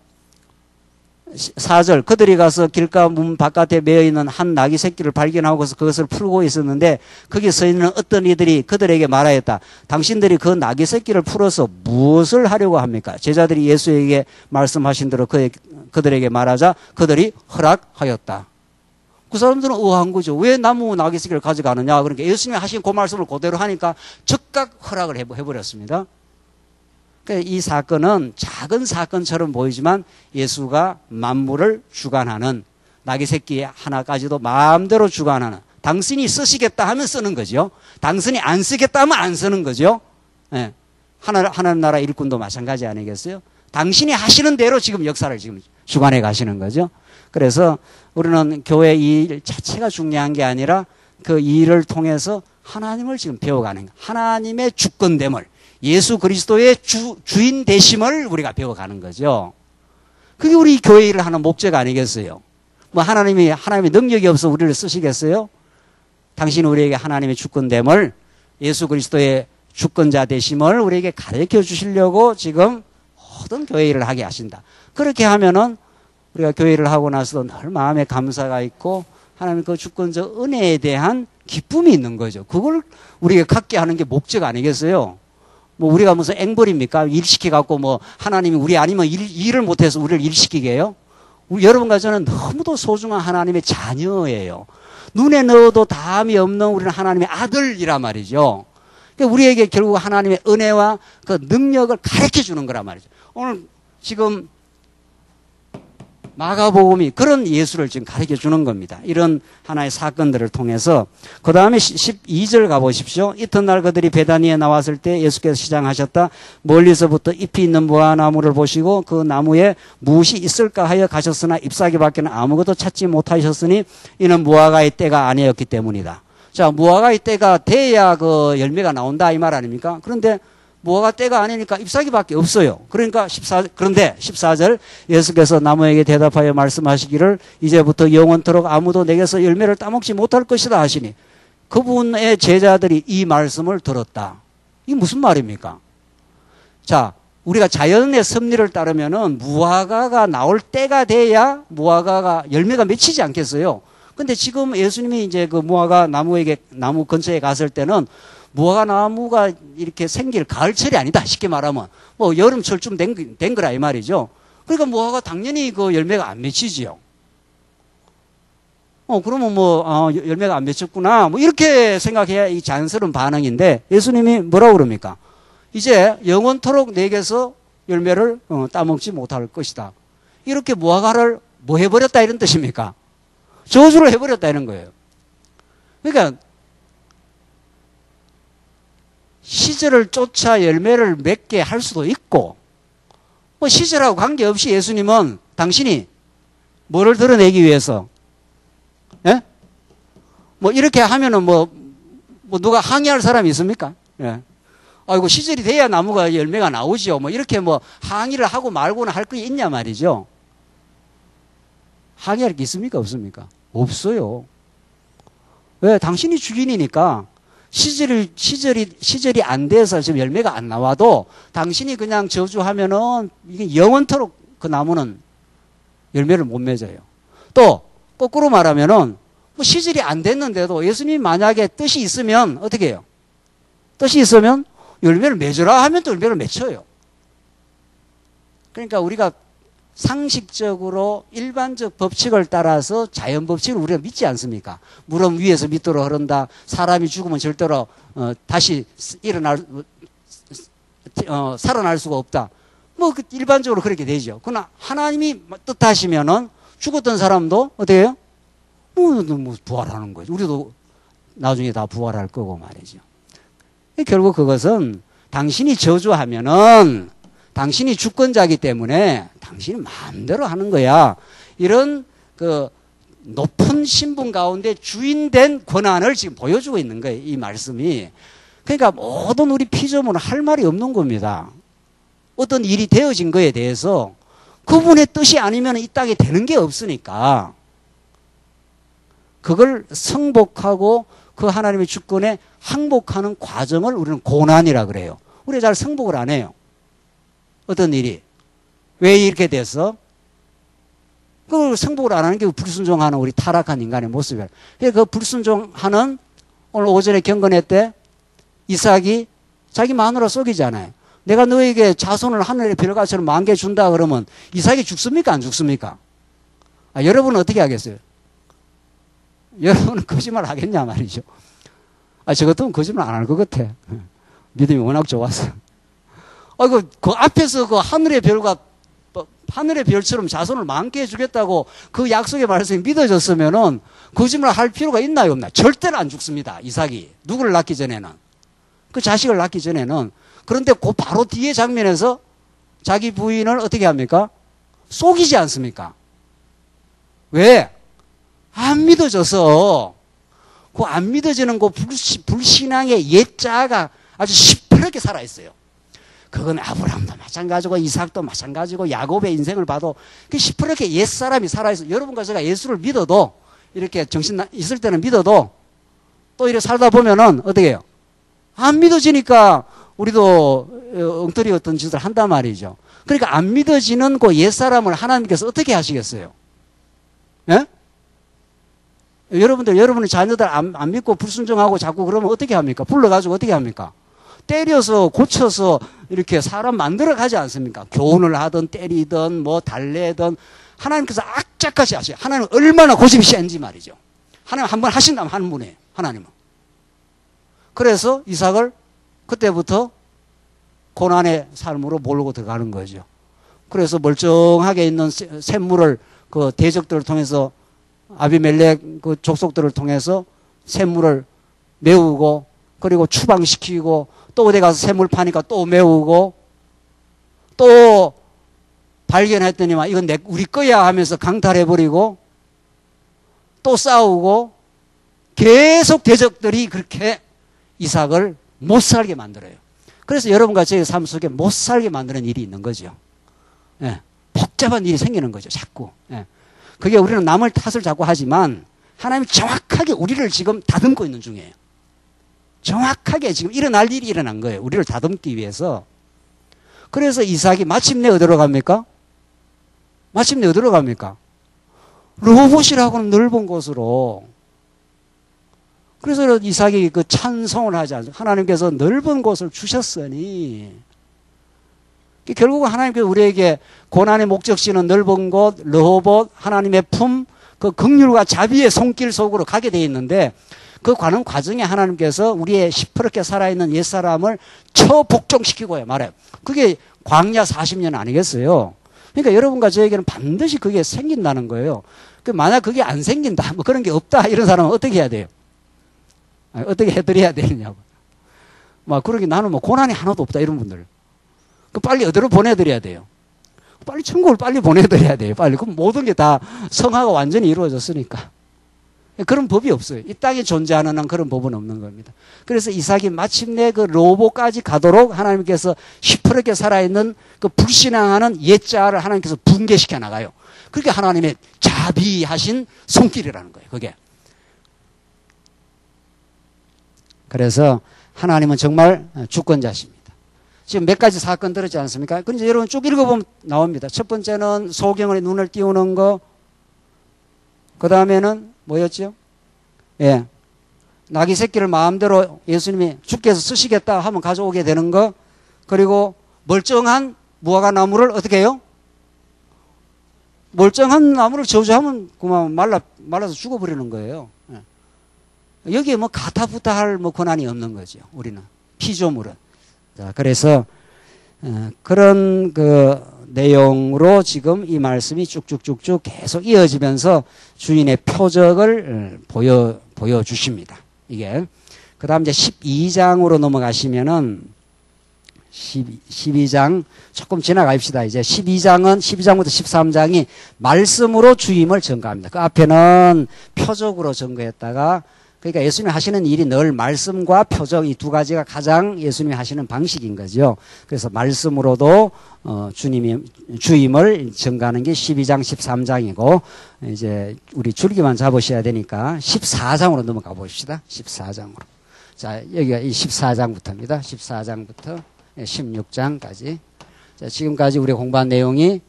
4절, 그들이 가서 길가 문 바깥에 매어있는 한 나귀 새끼를 발견하고서 그것을 풀고 있었는데 거기 서 있는 어떤 이들이 그들에게 말하였다. 당신들이 그 나귀 새끼를 풀어서 무엇을 하려고 합니까? 제자들이 예수에게 말씀하신 대로 그들에게 말하자 그들이 허락하였다. 그 사람들은 의아한 거죠. 왜 나무 나귀 새끼를 가져가느냐? 그러니까 예수님이 하신 그 말씀을 그대로 하니까 즉각 허락을 해버렸습니다. 이 사건은 작은 사건처럼 보이지만 예수가 만물을 주관하는, 나귀 새끼 하나까지도 마음대로 주관하는, 당신이 쓰시겠다 하면 쓰는 거죠. 당신이 안 쓰겠다 하면 안 쓰는 거죠. 예. 하나님 나라 일꾼도 마찬가지 아니겠어요? 당신이 하시는 대로 지금 역사를 지금 주관해 가시는 거죠. 그래서 우리는 교회 이 일 자체가 중요한 게 아니라 그 일을 통해서 하나님을 지금 배워가는 거예요. 하나님의 주권됨을, 예수 그리스도의 주인 되심을 우리가 배워가는 거죠. 그게 우리 교회 일을 하는 목적 아니겠어요? 뭐 하나님의 능력이 없어 우리를 쓰시겠어요? 당신은 우리에게 하나님의 주권됨을, 예수 그리스도의 주권자 되심을 우리에게 가르쳐 주시려고 지금 모든 교회 일을 하게 하신다. 그렇게 하면은 우리가 교회 일을 하고 나서도 늘 마음에 감사가 있고 하나님 그 주권적 은혜에 대한 기쁨이 있는 거죠. 그걸 우리가 갖게 하는 게 목적 아니겠어요? 뭐 우리가 무슨 앵벌입니까? 일 시켜갖고 뭐 하나님이 우리 아니면 일을 못해서 우리를 일시키게 해요? 여러분과 저는 너무도 소중한 하나님의 자녀예요. 눈에 넣어도 담이 없는 우리는 하나님의 아들이란 말이죠. 그러니까 우리에게 결국 하나님의 은혜와 그 능력을 가르쳐 주는 거란 말이죠. 오늘 지금 마가복음이 그런 예수를 지금 가르쳐 주는 겁니다. 이런 하나의 사건들을 통해서. 그 다음에 12절 가보십시오. 이튿날 그들이 베다니에 나왔을 때 예수께서 시장하셨다. 멀리서부터 잎이 있는 무화나무를 보시고 그 나무에 무엇이 있을까 하여 가셨으나 잎사귀밖에는 아무것도 찾지 못하셨으니 이는 무화과의 때가 아니었기 때문이다. 자, 무화과의 때가 돼야 그 열매가 나온다 이 말 아닙니까? 그런데 무화과 때가 아니니까 잎사귀밖에 없어요. 그런데 14절 예수께서 나무에게 대답하여 말씀하시기를 이제부터 영원토록 아무도 내게서 열매를 따먹지 못할 것이다 하시니 그분의 제자들이 이 말씀을 들었다. 이게 무슨 말입니까? 자, 우리가 자연의 섭리를 따르면은 무화과가 나올 때가 돼야 무화과가 열매가 맺히지 않겠어요? 근데 지금 예수님이 이제 그 무화과 나무 근처에 갔을 때는 무화과 나무가 이렇게 생길 가을철이 아니다. 쉽게 말하면. 뭐 여름철쯤 된 거라 이 말이죠. 그러니까 무화과 당연히 그 열매가 안 맺히지요. 그러면 열매가 안 맺혔구나. 뭐 이렇게 생각해야 이 자연스러운 반응인데 예수님이 뭐라고 그럽니까? 이제 영원토록 내게서 열매를 따먹지 못할 것이다. 이렇게 무화과를 뭐 해버렸다 이런 뜻입니까? 저주를 해버렸다 이런 거예요. 그러니까 시절을 쫓아 열매를 맺게 할 수도 있고 뭐 시절하고 관계없이 예수님은 당신이 뭐를 드러내기 위해서 예? 뭐 이렇게 하면은 뭐 누가 항의할 사람이 있습니까? 예. 아이고 시절이 돼야 나무가 열매가 나오죠. 뭐 이렇게 뭐 항의를 하고 말고는 할 게 있냐 말이죠. 항의할 게 있습니까? 없습니까? 없어요. 왜? 당신이 주인이니까 시절이 안 돼서 지금 열매가 안 나와도 당신이 그냥 저주하면은 이게 영원토록 그 나무는 열매를 못 맺어요. 또 거꾸로 말하면은 뭐 시절이 안 됐는데도 예수님이 만약에 뜻이 있으면 어떻게 해요? 뜻이 있으면 열매를 맺으라 하면 또 열매를 맺혀요. 그러니까 우리가 상식적으로 일반적 법칙을 따라서 자연 법칙을 우리가 믿지 않습니까? 물은 위에서 밑으로 흐른다. 사람이 죽으면 절대로 다시 살아날 수가 없다. 뭐 일반적으로 그렇게 되죠. 그러나 하나님이 뜻하시면은 죽었던 사람도 어떻게 해요? 뭐 부활하는 거죠. 우리도 나중에 다 부활할 거고 말이죠. 결국 그것은 당신이 저주하면은 당신이 주권자이기 때문에 당신이 마음대로 하는 거야. 이런 그 높은 신분 가운데 주인된 권한을 지금 보여주고 있는 거예요. 이 말씀이. 그러니까 모든 우리 피조물은 할 말이 없는 겁니다. 어떤 일이 되어진 거에 대해서 그분의 뜻이 아니면 이 땅에 되는 게 없으니까 그걸 승복하고 그 하나님의 주권에 항복하는 과정을 우리는 고난이라 그래요. 우리가 잘 승복을 안 해요. 어떤 일이. 왜 이렇게 돼서? 그걸 승복을 안 하는 게 불순종하는 우리 타락한 인간의 모습이에요. 그 불순종하는 오늘 오전에 경건회 때 이삭이 자기 마누라 속이잖아요. 내가 너에게 자손을 하늘의 별과처럼 많게 준다 그러면 이삭이 죽습니까? 안 죽습니까? 여러분은 어떻게 하겠어요? 여러분은 거짓말 하겠냐 말이죠. 저 같으면 거짓말 안 할 것 같아. 믿음이 워낙 좋아서. 그 앞에서 그 하늘의 별처럼 자손을 많게 해주겠다고 그 약속의 말씀이 믿어졌으면은 거짓말 할 필요가 있나요, 없나요? 절대로 안 죽습니다, 이삭이. 누구를 낳기 전에는. 그 자식을 낳기 전에는. 그런데 그 바로 뒤에 장면에서 자기 부인을 어떻게 합니까? 속이지 않습니까? 왜? 안 믿어져서. 그 안 믿어지는 그 불신앙의 옛자가 아주 시퍼렇게 살아있어요. 그건 아브라함도 마찬가지고 이삭도 마찬가지고 야곱의 인생을 봐도 그 시퍼렇게 옛사람이 살아있어. 여러분과 제가 예수를 믿어도 이렇게 정신 있을 때는 믿어도 또 이렇게 살다 보면은 어떻게 해요? 안 믿어지니까 우리도 엉터리 어떤 짓을 한단 말이죠. 그러니까 안 믿어지는 그 옛사람을 하나님께서 어떻게 하시겠어요? 예? 여러분의 자녀들 안 믿고 불순종하고 자꾸 그러면 어떻게 합니까? 불러가지고 어떻게 합니까? 때려서 고쳐서 이렇게 사람 만들어 가지 않습니까? 교훈을 하든 때리든 뭐 달래든 하나님께서 악착같이 하셔요. 하나님은 얼마나 고집이 센지 말이죠. 하나님 한번 하신다면 하는 분이에요. 하나님은. 그래서 이삭을 그때부터 고난의 삶으로 몰고 들어가는 거죠. 그래서 멀쩡하게 있는 샘물을 그 대적들을 통해서 아비멜렉 그 족속들을 통해서 샘물을 메우고 그리고 추방시키고 또 어디 가서 샘물 파니까 또 메우고 또 발견했더니만 이건 우리 거야 하면서 강탈해버리고 또 싸우고 계속 대적들이 그렇게 이삭을 못 살게 만들어요. 그래서 여러분과 저의 삶 속에 못 살게 만드는 일이 있는 거죠. 예, 복잡한 일이 생기는 거죠. 자꾸. 예. 그게 우리는 남을 탓을 자꾸 하지만 하나님이 정확하게 우리를 지금 다듬고 있는 중이에요. 정확하게 지금 일어날 일이 일어난 거예요. 우리를 다듬기 위해서. 그래서 이삭이 마침내 어디로 갑니까? 마침내 어디로 갑니까? 르호봇이라고는 넓은 곳으로. 그래서 이삭이 그 찬송을 하지 않습니까? 하나님께서 넓은 곳을 주셨으니. 결국은 하나님께서 우리에게 고난의 목적지는 넓은 곳, 르호봇, 하나님의 품, 그 긍휼과 자비의 손길 속으로 가게 되어 있는데 그 가는 과정에 하나님께서 우리의 시퍼렇게 살아있는 옛사람을 처복종시키고 말해요. 그게 광야 40년 아니겠어요? 그러니까 여러분과 저에게는 반드시 그게 생긴다는 거예요. 만약 그게 안 생긴다, 뭐 그런 게 없다, 이런 사람은 어떻게 해야 돼요? 어떻게 해드려야 되느냐고. 막, 그러게 나는 뭐 고난이 하나도 없다, 이런 분들. 빨리 어디로 보내드려야 돼요? 빨리 천국을 빨리 보내드려야 돼요, 빨리. 그럼 모든 게 다 성화가 완전히 이루어졌으니까. 그런 법이 없어요. 이 땅에 존재하는 한 그런 법은 없는 겁니다. 그래서 이삭이 마침내 그 로보까지 가도록 하나님께서 시퍼렇게 살아있는 그 불신앙하는 옛자를 하나님께서 붕괴시켜 나가요. 그게 하나님의 자비하신 손길이라는 거예요, 그게. 그래서 하나님은 정말 주권자십니다. 지금 몇 가지 사건 들었지 않습니까? 그런데 여러분 쭉 읽어보면 나옵니다. 첫 번째는 소경의 눈을 띄우는 거. 그 다음에는 뭐였죠? 예. 나귀 새끼를 마음대로 예수님이 주께서 쓰시겠다 하면 가져오게 되는 거. 그리고 멀쩡한 무화과 나무를 어떻게 해요? 멀쩡한 나무를 저주하면 그만 말라서 죽어버리는 거예요. 예. 여기에 뭐 가타부타 할 뭐 권한이 없는 거죠. 우리는. 피조물은. 자, 그래서, 그런 그 내용으로 지금 이 말씀이 쭉쭉쭉쭉 계속 이어지면서 주인의 표적을 보여주십니다. 이게. 그 다음 이제 12장으로 넘어가시면은 12장 조금 지나갑시다. 이제 12장부터 13장이 말씀으로 주임을 전가합니다. 그 앞에는 표적으로 전가했다가 그러니까 예수님이 하시는 일이 늘 말씀과 표적 이 두 가지가 가장 예수님이 하시는 방식인 거죠. 그래서 말씀으로도 주님이 주임을 전가하는 게 12장, 13장이고 이제 우리 줄기만 잡으셔야 되니까 14장으로 넘어가 봅시다. 14장으로. 자, 여기가 이 14장부터입니다. 14장부터 16장까지. 자, 지금까지 우리가 공부한 내용이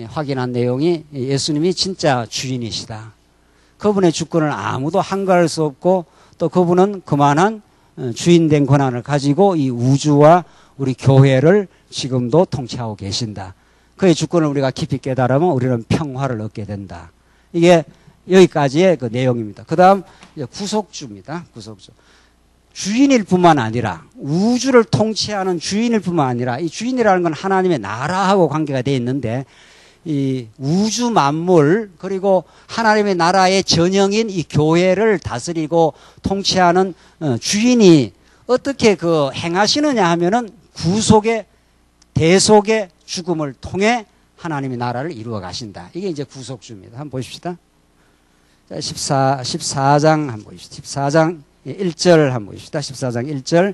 확인한 내용이 예수님이 진짜 주인이시다. 그분의 주권을 아무도 한가할 수 없고 또 그분은 그만한 주인된 권한을 가지고 이 우주와 우리 교회를 지금도 통치하고 계신다. 그의 주권을 우리가 깊이 깨달으면 우리는 평화를 얻게 된다. 이게 여기까지의 그 내용입니다. 그 다음 구속주입니다. 구속주. 주인일 뿐만 아니라 우주를 통치하는 주인일 뿐만 아니라 이 주인이라는 건 하나님의 나라하고 관계가 되어 있는데 이 우주 만물 그리고 하나님의 나라의 전형인 이 교회를 다스리고 통치하는 주인이 어떻게 그 행하시느냐 하면은 구속의 대속의 죽음을 통해 하나님의 나라를 이루어 가신다. 이게 이제 구속주입니다. 한번 보십시다. 14장 한번 보십시다. 14장 1절 한번 보십시다. 14장 1절.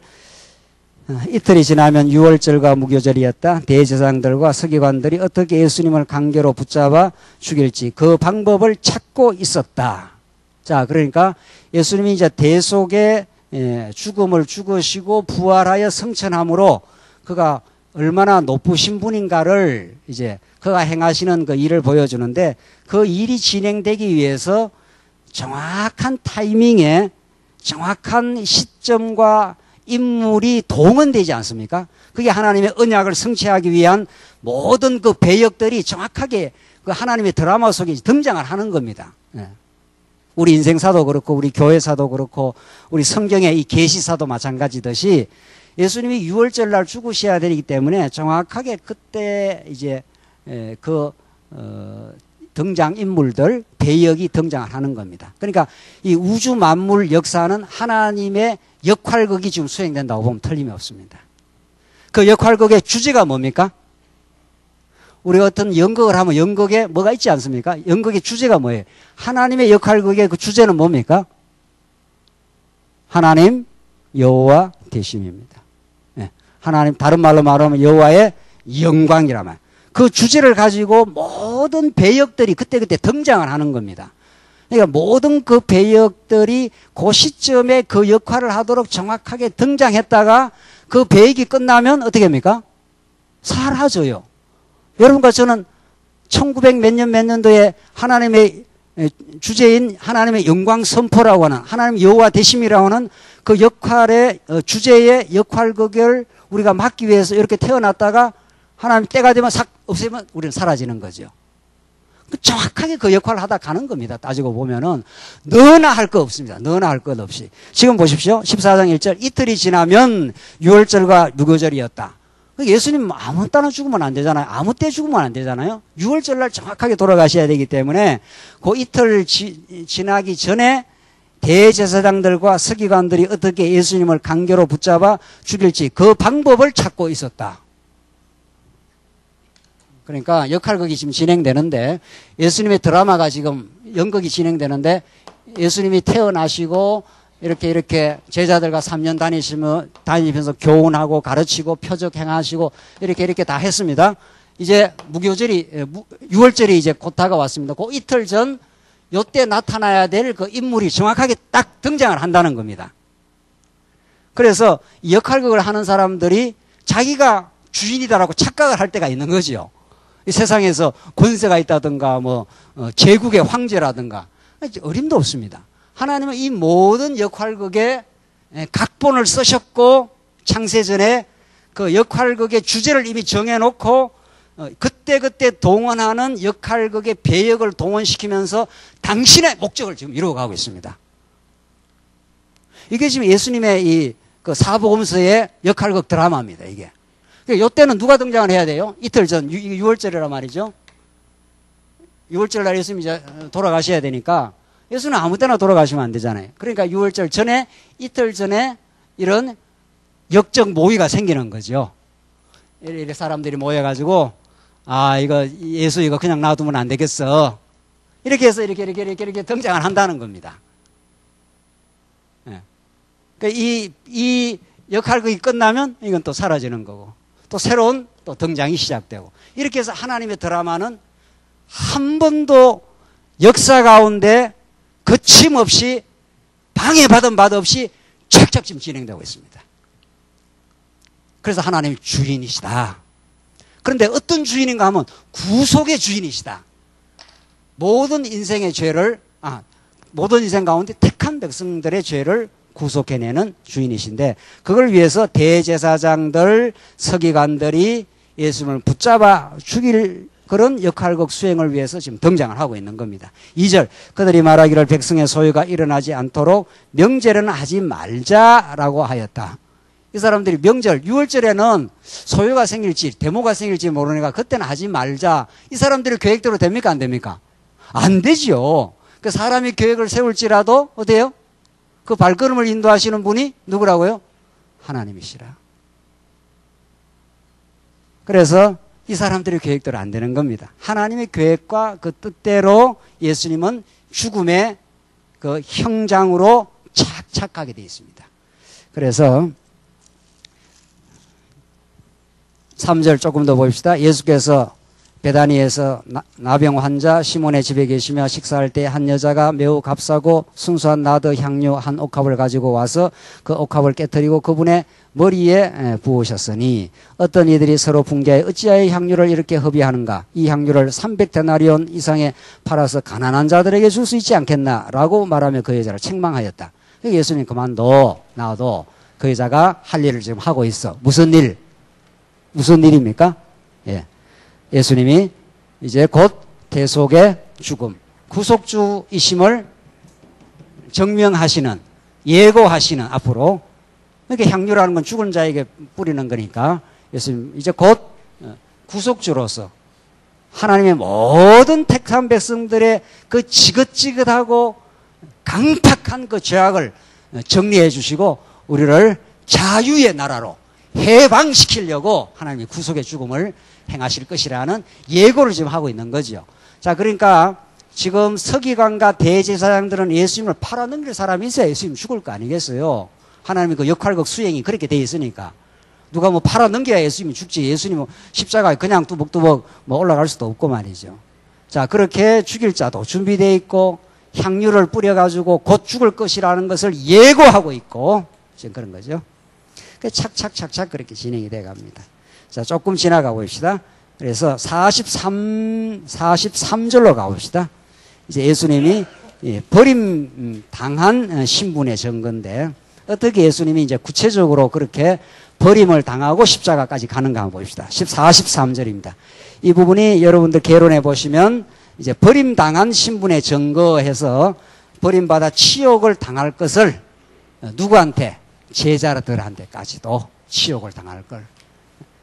이틀이 지나면 유월절과 무교절이었다. 대제사장들과 서기관들이 어떻게 예수님을 강제로 붙잡아 죽일지 그 방법을 찾고 있었다. 자, 그러니까 예수님이 이제 대속의 죽음을 죽으시고 부활하여 성천함으로 그가 얼마나 높으신 분인가를 이제 그가 행하시는 그 일을 보여주는데 그 일이 진행되기 위해서 정확한 타이밍에 정확한 시점과 인물이 동원되지 않습니까? 그게 하나님의 언약을 성취하기 위한 모든 그 배역들이 정확하게 그 하나님의 드라마 속에 등장을 하는 겁니다. 우리 인생사도 그렇고 우리 교회사도 그렇고 우리 성경의 이 계시사도 마찬가지듯이 예수님이 6월절 날 죽으셔야 되기 때문에 정확하게 그때 이제 등장인물들, 배역이 등장하는 겁니다. 그러니까 이 우주 만물 역사는 하나님의 역할극이 지금 수행된다고 보면 틀림이 없습니다. 그 역할극의 주제가 뭡니까? 우리가 어떤 연극을 하면 연극에 뭐가 있지 않습니까? 연극의 주제가 뭐예요? 하나님의 역할극의 그 주제는 뭡니까? 하나님 여호와 되심입니다. 네. 하나님, 다른 말로 말하면 여호와의 영광이라 말. 그 주제를 가지고 모든 배역들이 그때그때 등장을 하는 겁니다. 그러니까 모든 그 배역들이 그 시점에 그 역할을 하도록 정확하게 등장했다가 그 배역이 끝나면 어떻게 합니까? 사라져요. 여러분과 저는 1900 몇 년 몇 년도에 하나님의 주제인 하나님의 영광 선포라고 하는 하나님 여호와 되심이라고 하는 그 역할의 주제의 역할극을 우리가 맡기 위해서 이렇게 태어났다가 하나님 때가 되면 싹 없애면 우리는 사라지는 거죠. 정확하게 그 역할을 하다 가는 겁니다. 따지고 보면은 너나 할 거 없습니다. 너나 할 것 없이. 지금 보십시오. 14장 1절 이틀이 지나면 유월절과 무교절이었다. 예수님 아무 때나 죽으면 안 되잖아요. 아무 때 죽으면 안 되잖아요. 6월절 날 정확하게 돌아가셔야 되기 때문에 그 이틀 지나기 전에 대제사장들과 서기관들이 어떻게 예수님을 강제로 붙잡아 죽일지 그 방법을 찾고 있었다. 그러니까 역할극이 지금 진행되는데 예수님의 드라마가 지금 연극이 진행되는데 예수님이 태어나시고 이렇게 제자들과 3년 다니면서 교훈하고 가르치고 표적 행하시고 이렇게 다 했습니다. 이제 무교절이 6월절이 이제 곧 다가왔습니다. 그 이틀 전 요때 나타나야 될 그 인물이 정확하게 딱 등장을 한다는 겁니다. 그래서 이 역할극을 하는 사람들이 자기가 주인이다라고 착각을 할 때가 있는 거죠. 이 세상에서 권세가 있다든가 제국의 황제라든가 어림도 없습니다. 하나님은 이 모든 역할극에 각본을 쓰셨고 창세전에 그 역할극의 주제를 이미 정해놓고 그때그때 동원하는 역할극의 배역을 동원시키면서 당신의 목적을 지금 이루어가고 있습니다. 이게 지금 예수님의 이 그 사복음서의 역할극 드라마입니다. 이게. 이때는 누가 등장을 해야 돼요? 이틀 전 6월절이란 말이죠. 6월절 날 예수님이 이제 돌아가셔야 되니까 예수는 아무 때나 돌아가시면 안 되잖아요. 그러니까 6월절 전에 이틀 전에 이런 역적 모의가 생기는 거죠. 이렇게 사람들이 모여가지고 이거 예수 이거 그냥 놔두면 안 되겠어. 이렇게 해서 이렇게 등장을 한다는 겁니다. 예. 그러니까 이 역할극이 끝나면 이건 또 사라지는 거고 또 새로운 또 등장이 시작되고 이렇게 해서 하나님의 드라마는 한 번도 역사 가운데 거침없이 방해받은 바 없이 착착 지금 진행되고 있습니다. 그래서 하나님이 주인이시다. 그런데 어떤 주인인가 하면 구속의 주인이시다. 모든 인생의 죄를 모든 인생 가운데 택한 백성들의 죄를 구속해내는 주인이신데 그걸 위해서 대제사장들, 서기관들이 예수님을 붙잡아 죽일 그런 역할극 수행을 위해서 지금 등장을 하고 있는 겁니다. 2절 그들이 말하기를 백성의 소유가 일어나지 않도록 명제는 하지 말자라고 하였다. 이 사람들이 명절 6월절에는 소유가 생길지 데모가 생길지 모르니까 그때는 하지 말자. 이 사람들의 계획대로 됩니까 안 됩니까? 안 되지요. 그 사람이 계획을 세울지라도 어때요? 그 발걸음을 인도하시는 분이 누구라고요? 하나님이시라. 그래서 이 사람들의 계획대로 안 되는 겁니다. 하나님의 계획과 그 뜻대로 예수님은 죽음의 그 형장으로 착착하게 되어 있습니다. 그래서 3절 조금 더 봅시다. 예수께서 베다니에서 나병 환자 시몬의 집에 계시며 식사할 때 한 여자가 매우 값싸고 순수한 나드 향유 한 옥합을 가지고 와서 그 옥합을 깨뜨리고 그분의 머리에 부으셨으니 어떤 이들이 서로 분개하여 어찌하여 향유를 이렇게 허비하는가 이 향유를 300데나리온 이상에 팔아서 가난한 자들에게 줄 수 있지 않겠나 라고 말하며 그 여자를 책망하였다. 예수님 그만둬 놔둬 그 여자가 할 일을 지금 하고 있어. 무슨 일? 무슨 일입니까? 예. 예수님이 이제 곧 대속의 죽음, 구속주이심을 증명하시는, 예고하시는 앞으로. 그러니까 향유라는 건 죽은 자에게 뿌리는 거니까 예수님 이제 곧 구속주로서 하나님의 모든 택한 백성들의 그 지긋지긋하고 강팍한 그 죄악을 정리해 주시고 우리를 자유의 나라로 해방시키려고 하나님이 구속의 죽음을 행하실 것이라는 예고를 지금 하고 있는 거죠. 자, 그러니까 지금 서기관과 대제사장들은 예수님을 팔아넘길 사람이 있어야 예수님 죽을 거 아니겠어요? 하나님의 그 역할극 수행이 그렇게 돼 있으니까. 누가 뭐 팔아넘겨야 예수님이 죽지. 예수님은 십자가에 그냥 뚜벅뚜벅 뭐 올라갈 수도 없고 말이죠. 자, 그렇게 죽일 자도 준비되어 있고 향유를 뿌려가지고 곧 죽을 것이라는 것을 예고하고 있고 지금 그런 거죠. 착착착착 그렇게 진행이 돼 갑니다. 자, 조금 지나가 봅시다. 그래서 43절로 가봅시다. 이제 예수님이 버림 당한 신분의 증거인데 어떻게 예수님이 이제 구체적으로 그렇게 버림을 당하고 십자가까지 가는가 한번 봅시다. 43절입니다. 이 부분이 여러분들 개론해 보시면 이제 버림당한 신분의 증거해서 버림받아 치욕을 당할 것을 누구한테? 제자들한테까지도 치욕을 당할 걸.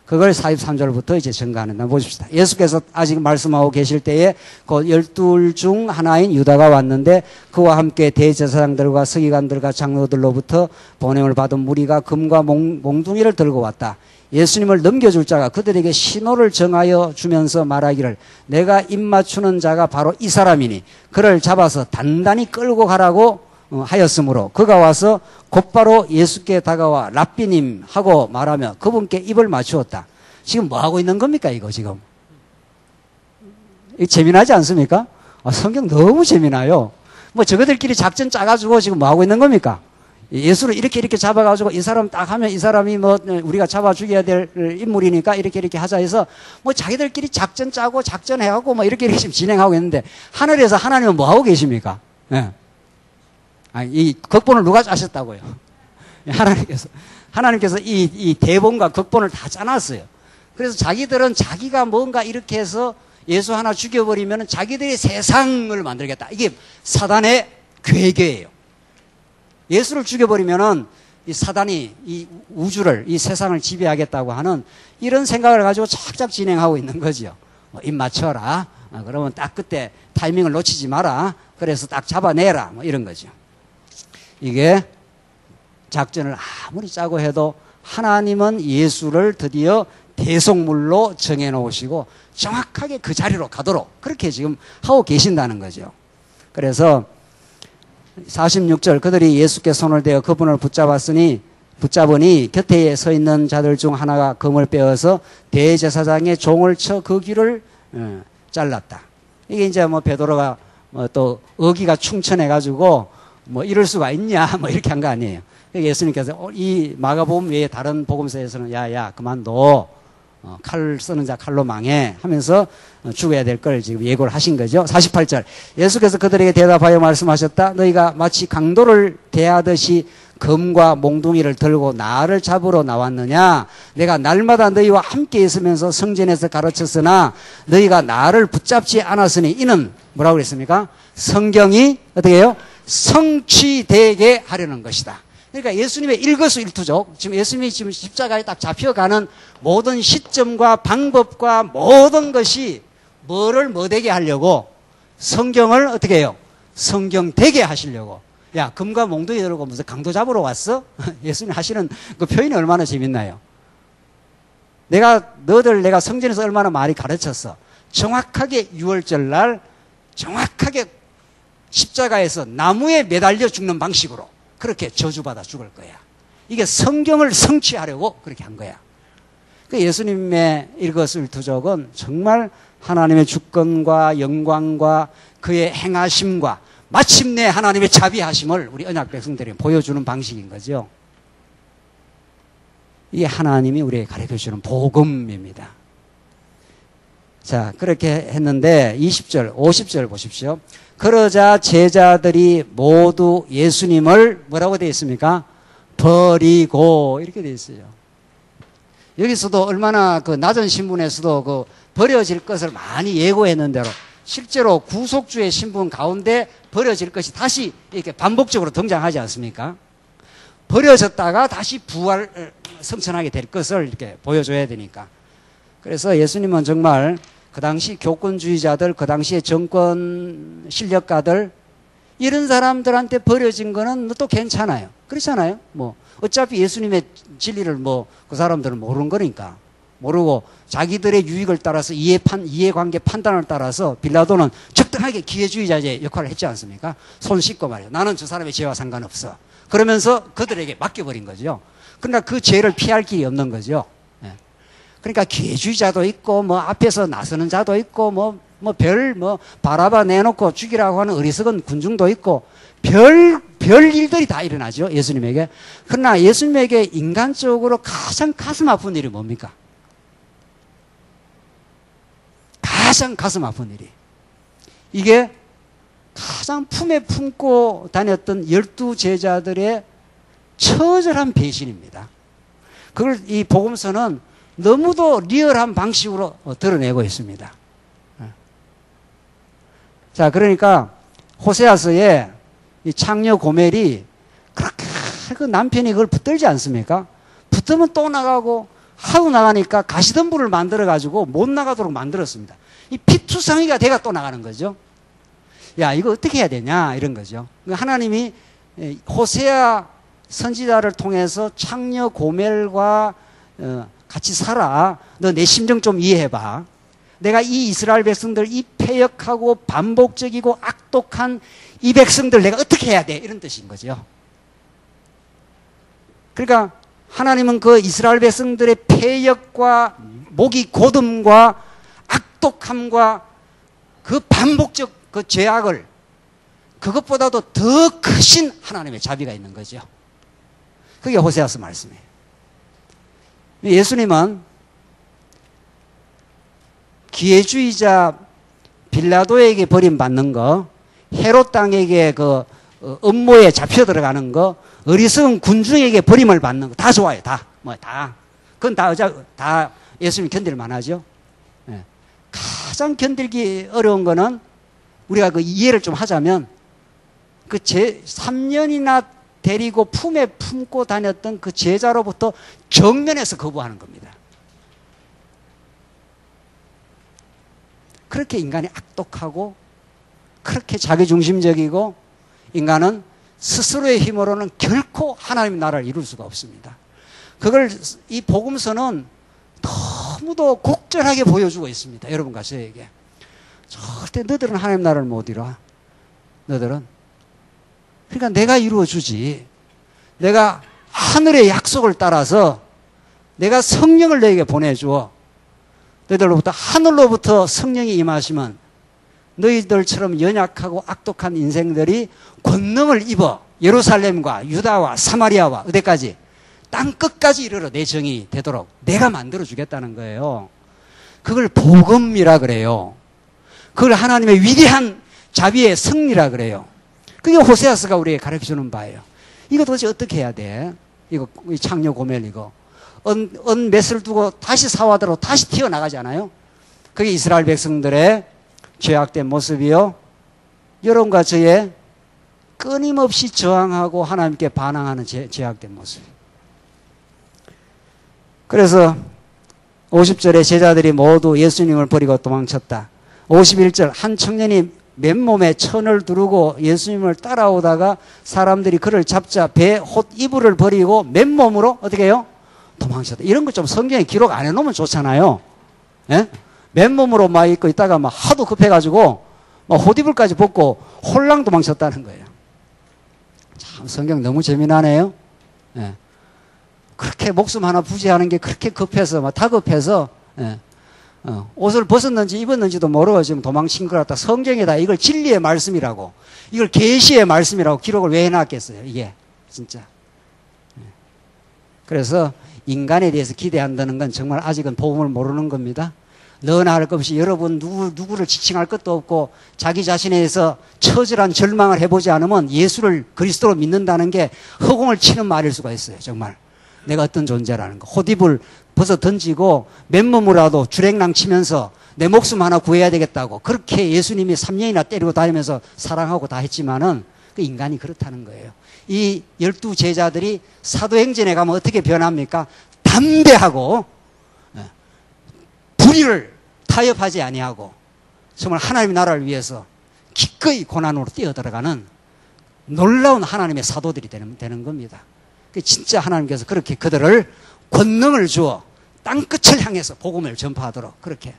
그걸 43절부터 이제 증거하는다. 보십시다. 예수께서 아직 말씀하고 계실 때에 그 12 중 하나인 유다가 왔는데 그와 함께 대제사장들과 서기관들과 장로들로부터 보냄을 받은 무리가 금과 몽둥이를 들고 왔다. 예수님을 넘겨줄 자가 그들에게 신호를 정하여 주면서 말하기를 내가 입맞추는 자가 바로 이 사람이니 그를 잡아서 단단히 끌고 가라고 하였으므로 그가 와서 곧바로 예수께 다가와 랍비님 하고 말하며 그분께 입을 맞추었다. 지금 뭐 하고 있는 겁니까 이거 지금? 이거 재미나지 않습니까? 성경 너무 재미나요. 뭐 저거들끼리 작전 짜가지고 지금 뭐 하고 있는 겁니까? 예수를 이렇게 잡아가지고 이 사람 딱 하면 이 사람이 뭐 우리가 잡아 죽여야 될 인물이니까 이렇게 하자 해서 뭐 자기들끼리 작전 짜고 작전해갖고 뭐 이렇게 지금 진행하고 있는데 하늘에서 하나님은 뭐 하고 계십니까? 예. 이 극본을 누가 짜셨다고요? 하나님께서 이 대본과 극본을 다 짜놨어요. 그래서 자기들은 자기가 뭔가 이렇게 해서 예수 하나 죽여버리면 자기들이 세상을 만들겠다. 이게 사단의 괴계예요. 예수를 죽여버리면은 이 사단이 이 우주를, 이 세상을 지배하겠다고 하는 이런 생각을 가지고 착착 진행하고 있는 거죠. 입 맞춰라. 그러면 딱 그때 타이밍을 놓치지 마라. 그래서 딱 잡아내라. 뭐 이런 거죠. 이게 작전을 아무리 짜고 해도 하나님은 예수를 드디어 대속물로 정해놓으시고 정확하게 그 자리로 가도록 그렇게 지금 하고 계신다는 거죠. 그래서 46절 그들이 예수께 손을 대어 그분을 붙잡으니 곁에 서 있는 자들 중 하나가 검을 빼어서 대제사장의 종을 쳐 그 귀를 잘랐다. 이게 이제 뭐 베드로가 또 어기가 충천해가지고 뭐 이럴 수가 있냐 뭐 이렇게 한 거 아니에요. 예수님께서 이 마가복음 외에 다른 복음서에서는 야야 그만둬 칼 쓰는 자 칼로 망해 하면서 죽어야 될 걸 지금 예고를 하신 거죠. 48절 예수께서 그들에게 대답하여 말씀하셨다. 너희가 마치 강도를 대하듯이 검과 몽둥이를 들고 나를 잡으러 나왔느냐. 내가 날마다 너희와 함께 있으면서 성전에서 가르쳤으나 너희가 나를 붙잡지 않았으니 이는 뭐라고 그랬습니까? 성경이 어떻게 해요? 성취되게 하려는 것이다. 그러니까 예수님의 일거수일투족, 지금 예수님이 지금 십자가에 딱 잡혀가는 모든 시점과 방법과 모든 것이 뭐를 뭐되게 하려고 성경을 어떻게 해요? 성경되게 하시려고. 야, 금과 몽둥이 들고 무슨 강도 잡으러 왔어? 예수님 하시는 그 표현이 얼마나 재밌나요? 너희들 성전에서 얼마나 많이 가르쳤어. 정확하게 6월절 날 정확하게 십자가에서 나무에 매달려 죽는 방식으로 그렇게 저주받아 죽을 거야. 이게 성경을 성취하려고 그렇게 한 거야. 그 예수님의 일거수일투족은 정말 하나님의 주권과 영광과 그의 행하심과 마침내 하나님의 자비하심을 우리 언약 백성들이 보여주는 방식인 거죠. 이게 하나님이 우리에게 가르쳐주는 복음입니다. 자, 그렇게 했는데 20절, 50절 보십시오. 그러자 제자들이 모두 예수님을 뭐라고 되어 있습니까? 버리고 이렇게 되어 있어요. 여기서도 얼마나 그 낮은 신분에서도 그 버려질 것을 많이 예고했는 대로 실제로 구속주의 신분 가운데 버려질 것이 다시 이렇게 반복적으로 등장하지 않습니까? 버려졌다가 다시 성천하게 될 것을 이렇게 보여줘야 되니까. 그래서 예수님은 정말 그 당시 교권주의자들, 그 당시에 정권 실력가들, 이런 사람들한테 버려진 거는 또 괜찮아요. 그렇잖아요. 뭐, 어차피 예수님의 진리를 뭐, 그 사람들은 모르는 거니까. 모르고 자기들의 유익을 따라서 이해관계 판단을 따라서 빌라도는 적당하게 기회주의자의 역할을 했지 않습니까? 손 씻고 말이에요. 나는 저 사람의 죄와 상관없어. 그러면서 그들에게 맡겨버린 거죠. 그러나 그 죄를 피할 길이 없는 거죠. 예. 그러니까 기회주의자도 있고, 뭐, 앞에서 나서는 자도 있고, 바라바 내놓고 죽이라고 하는 어리석은 군중도 있고, 별 일들이 다 일어나죠. 예수님에게. 그러나 예수님에게 인간적으로 가장 가슴 아픈 일이 뭡니까? 가장 가슴 아픈 일이. 이게 가장 품에 품고 다녔던 12 제자들의 처절한 배신입니다. 그걸 이 복음서는 너무도 리얼한 방식으로 드러내고 있습니다. 자, 그러니까 호세아서에 이 창녀 고멜이 그렇게 그 남편이 그걸 붙들지 않습니까? 붙으면 또 나가고 하고 나가니까 가시덤불을 만들어가지고 못 나가도록 만들었습니다. 이 피투성이가 돼가 또 나가는 거죠. 야, 이거 어떻게 해야 되냐 이런 거죠. 하나님이 호세아 선지자를 통해서 창녀 고멜과 같이 살아. 너 내 심정 좀 이해해봐. 내가 이 이스라엘 백성들, 이 패역하고 반복적이고 악독한 이 백성들 내가 어떻게 해야 돼? 이런 뜻인 거죠. 그러니까 하나님은 그 이스라엘 백성들의 패역과 목이 고듬과 악독함과 그 반복적 그 죄악을 그것보다도 더 크신 하나님의 자비가 있는 거죠. 그게 호세아서 말씀이에요. 예수님은 기회주의자 빌라도에게 버림받는 거, 헤롯 땅에게 그 음모에 잡혀 들어가는 거, 어리석은 군중에게 버림을 받는 거 다 좋아요. 다. 그건 다 예수님 견딜 만하죠. 네. 가장 견딜기 어려운 거는 우리가 그 이해를 좀 하자면 그 3년이나 데리고 품에 품고 다녔던 그 제자로부터 정면에서 거부하는 겁니다. 그렇게 인간이 악독하고 그렇게 자기중심적이고 인간은 스스로의 힘으로는 결코 하나님의 나라를 이룰 수가 없습니다. 그걸 이 복음서는 너무도 곡절하게 보여주고 있습니다. 여러분과 저에게. 절대 너들은 하나님 나라를 못 이뤄. 너들은. 그러니까 내가 이루어주지. 내가 하늘의 약속을 따라서 내가 성령을 너에게 보내주어. 너희들로부터 하늘로부터 성령이 임하시면 너희들처럼 연약하고 악독한 인생들이 권능을 입어 예루살렘과 유다와 사마리아와 어디까지? 땅 끝까지 이르러 내 정이 되도록 내가 만들어 주겠다는 거예요. 그걸 복음이라 그래요. 그걸 하나님의 위대한 자비의 승리라 그래요. 그게 호세아서가 우리에게 가르쳐주는 바예요. 이거 도대체 어떻게 해야 돼? 이거 창녀 고멜 이거. 언 맷을 두고 다시 사와대로 다시 튀어나가잖아요. 그게 이스라엘 백성들의 죄악된 모습이요. 여러분과 저의 끊임없이 저항하고 하나님께 반항하는 죄악된 모습. 그래서 50절에 제자들이 모두 예수님을 버리고 도망쳤다. 51절 한 청년이 맨몸에 천을 두르고 예수님을 따라오다가 사람들이 그를 잡자 배 홑 이불을 버리고 맨몸으로 어떻게 해요? 도망쳤다. 이런 거 좀 성경에 기록 안 해놓으면 좋잖아요. 예? 맨몸으로 막 있고 있다가 막 하도 급해가지고 막 홑이불까지 벗고 홀랑 도망쳤다는 거예요. 참 성경 너무 재미나네요. 예. 그렇게 목숨 하나 부지하는 게 그렇게 급해서 막 다급해서 예. 옷을 벗었는지 입었는지도 모르고 지금 도망친 것 같다. 성경에다 이걸 진리의 말씀이라고, 이걸 계시의 말씀이라고 기록을 왜 해놨겠어요? 이게 진짜. 그래서 인간에 대해서 기대한다는 건 정말 아직은 복음을 모르는 겁니다. 너나 할 것 없이 여러분 누구를 지칭할 것도 없고 자기 자신에 대해서 처절한 절망을 해보지 않으면 예수를 그리스도로 믿는다는 게 허공을 치는 말일 수가 있어요. 정말 내가 어떤 존재라는 거. 홑입을 벗어 던지고 맨몸으로라도 주랭랑 치면서 내 목숨 하나 구해야 되겠다고 그렇게 예수님이 3년이나 때리고 다니면서 사랑하고 다 했지만은 그 인간이 그렇다는 거예요. 이 12 제자들이 사도행전에 가면 어떻게 변합니까? 담대하고 불의를 타협하지 아니하고 정말 하나님의 나라를 위해서 기꺼이 고난으로 뛰어들어가는 놀라운 하나님의 사도들이 되는 겁니다. 진짜 하나님께서 그렇게 그들을 권능을 주어 땅끝을 향해서 복음을 전파하도록 그렇게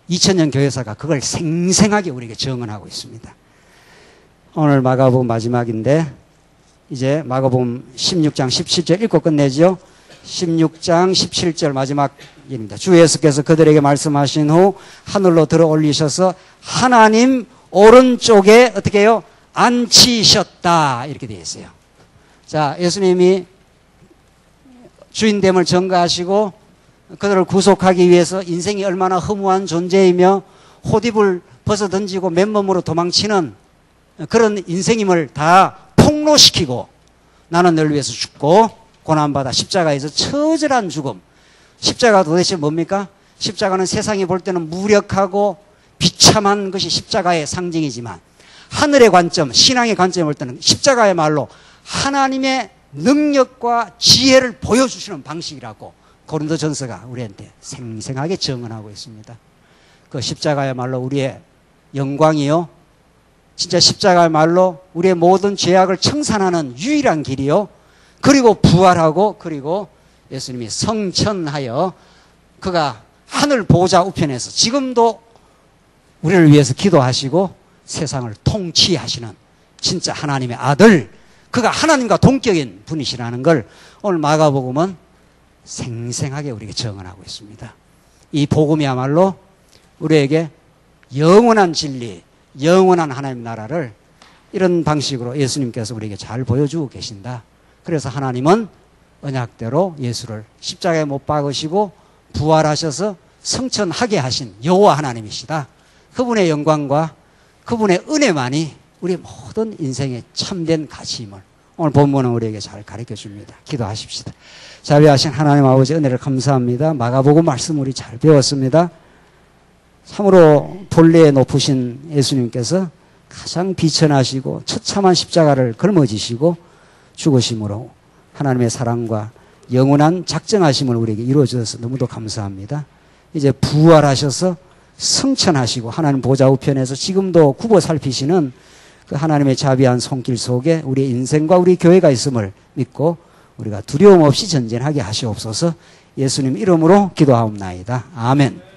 2000년 교회사가 그걸 생생하게 우리에게 증언하고 있습니다. 오늘 마가복음 마지막인데 이제 마가복음 16장 17절 읽고 끝내죠. 16장 17절 마지막입니다. 주 예수께서 그들에게 말씀하신 후 하늘로 들어 올리셔서 하나님 오른쪽에 어떻게 해요? 앉히셨다 이렇게 되어 있어요. 자, 예수님이 주인됨을 전가하시고 그들을 구속하기 위해서 인생이 얼마나 허무한 존재이며 호딥을 벗어던지고 맨몸으로 도망치는 그런 인생임을 다 폭로시키고 나는 너를 위해서 죽고 고난받아 십자가에서 처절한 죽음. 십자가가 도대체 뭡니까? 십자가는 세상이 볼 때는 무력하고 비참한 것이 십자가의 상징이지만 하늘의 관점, 신앙의 관점을 볼 때는 십자가야말로 하나님의 능력과 지혜를 보여주시는 방식이라고 고린도전서가 우리한테 생생하게 증언하고 있습니다. 그 십자가야말로 우리의 영광이요. 진짜 십자가야말로 우리의 모든 죄악을 청산하는 유일한 길이요. 그리고 부활하고 그리고 예수님이 성천하여 그가 하늘 보좌 우편에서 지금도 우리를 위해서 기도하시고 세상을 통치하시는 진짜 하나님의 아들, 그가 하나님과 동격인 분이시라는 걸 오늘 마가복음은 생생하게 우리에게 증언하고 있습니다. 이 복음이야말로 우리에게 영원한 진리, 영원한 하나님 나라를 이런 방식으로 예수님께서 우리에게 잘 보여주고 계신다. 그래서 하나님은 언약대로 예수를 십자가에 못 박으시고 부활하셔서 성천하게 하신 여호와 하나님이시다. 그분의 영광과 그분의 은혜만이 우리 모든 인생의 참된 가치임을 오늘 본문은 우리에게 잘 가르쳐 줍니다. 기도하십시다. 자비하신 하나님 아버지 은혜를 감사합니다. 마가복음 말씀 우리 잘 배웠습니다. 참으로 본래에 높으신 예수님께서 가장 비천하시고 처참한 십자가를 걸머지시고 죽으심으로 하나님의 사랑과 영원한 작정하심을 우리에게 이루어 주셔서 너무도 감사합니다. 이제 부활하셔서 성천하시고 하나님 보좌 우편에서 지금도 굽어 살피시는 그 하나님의 자비한 손길 속에 우리의 인생과 우리 교회가 있음을 믿고 우리가 두려움 없이 전진하게 하시옵소서. 예수님 이름으로 기도하옵나이다. 아멘.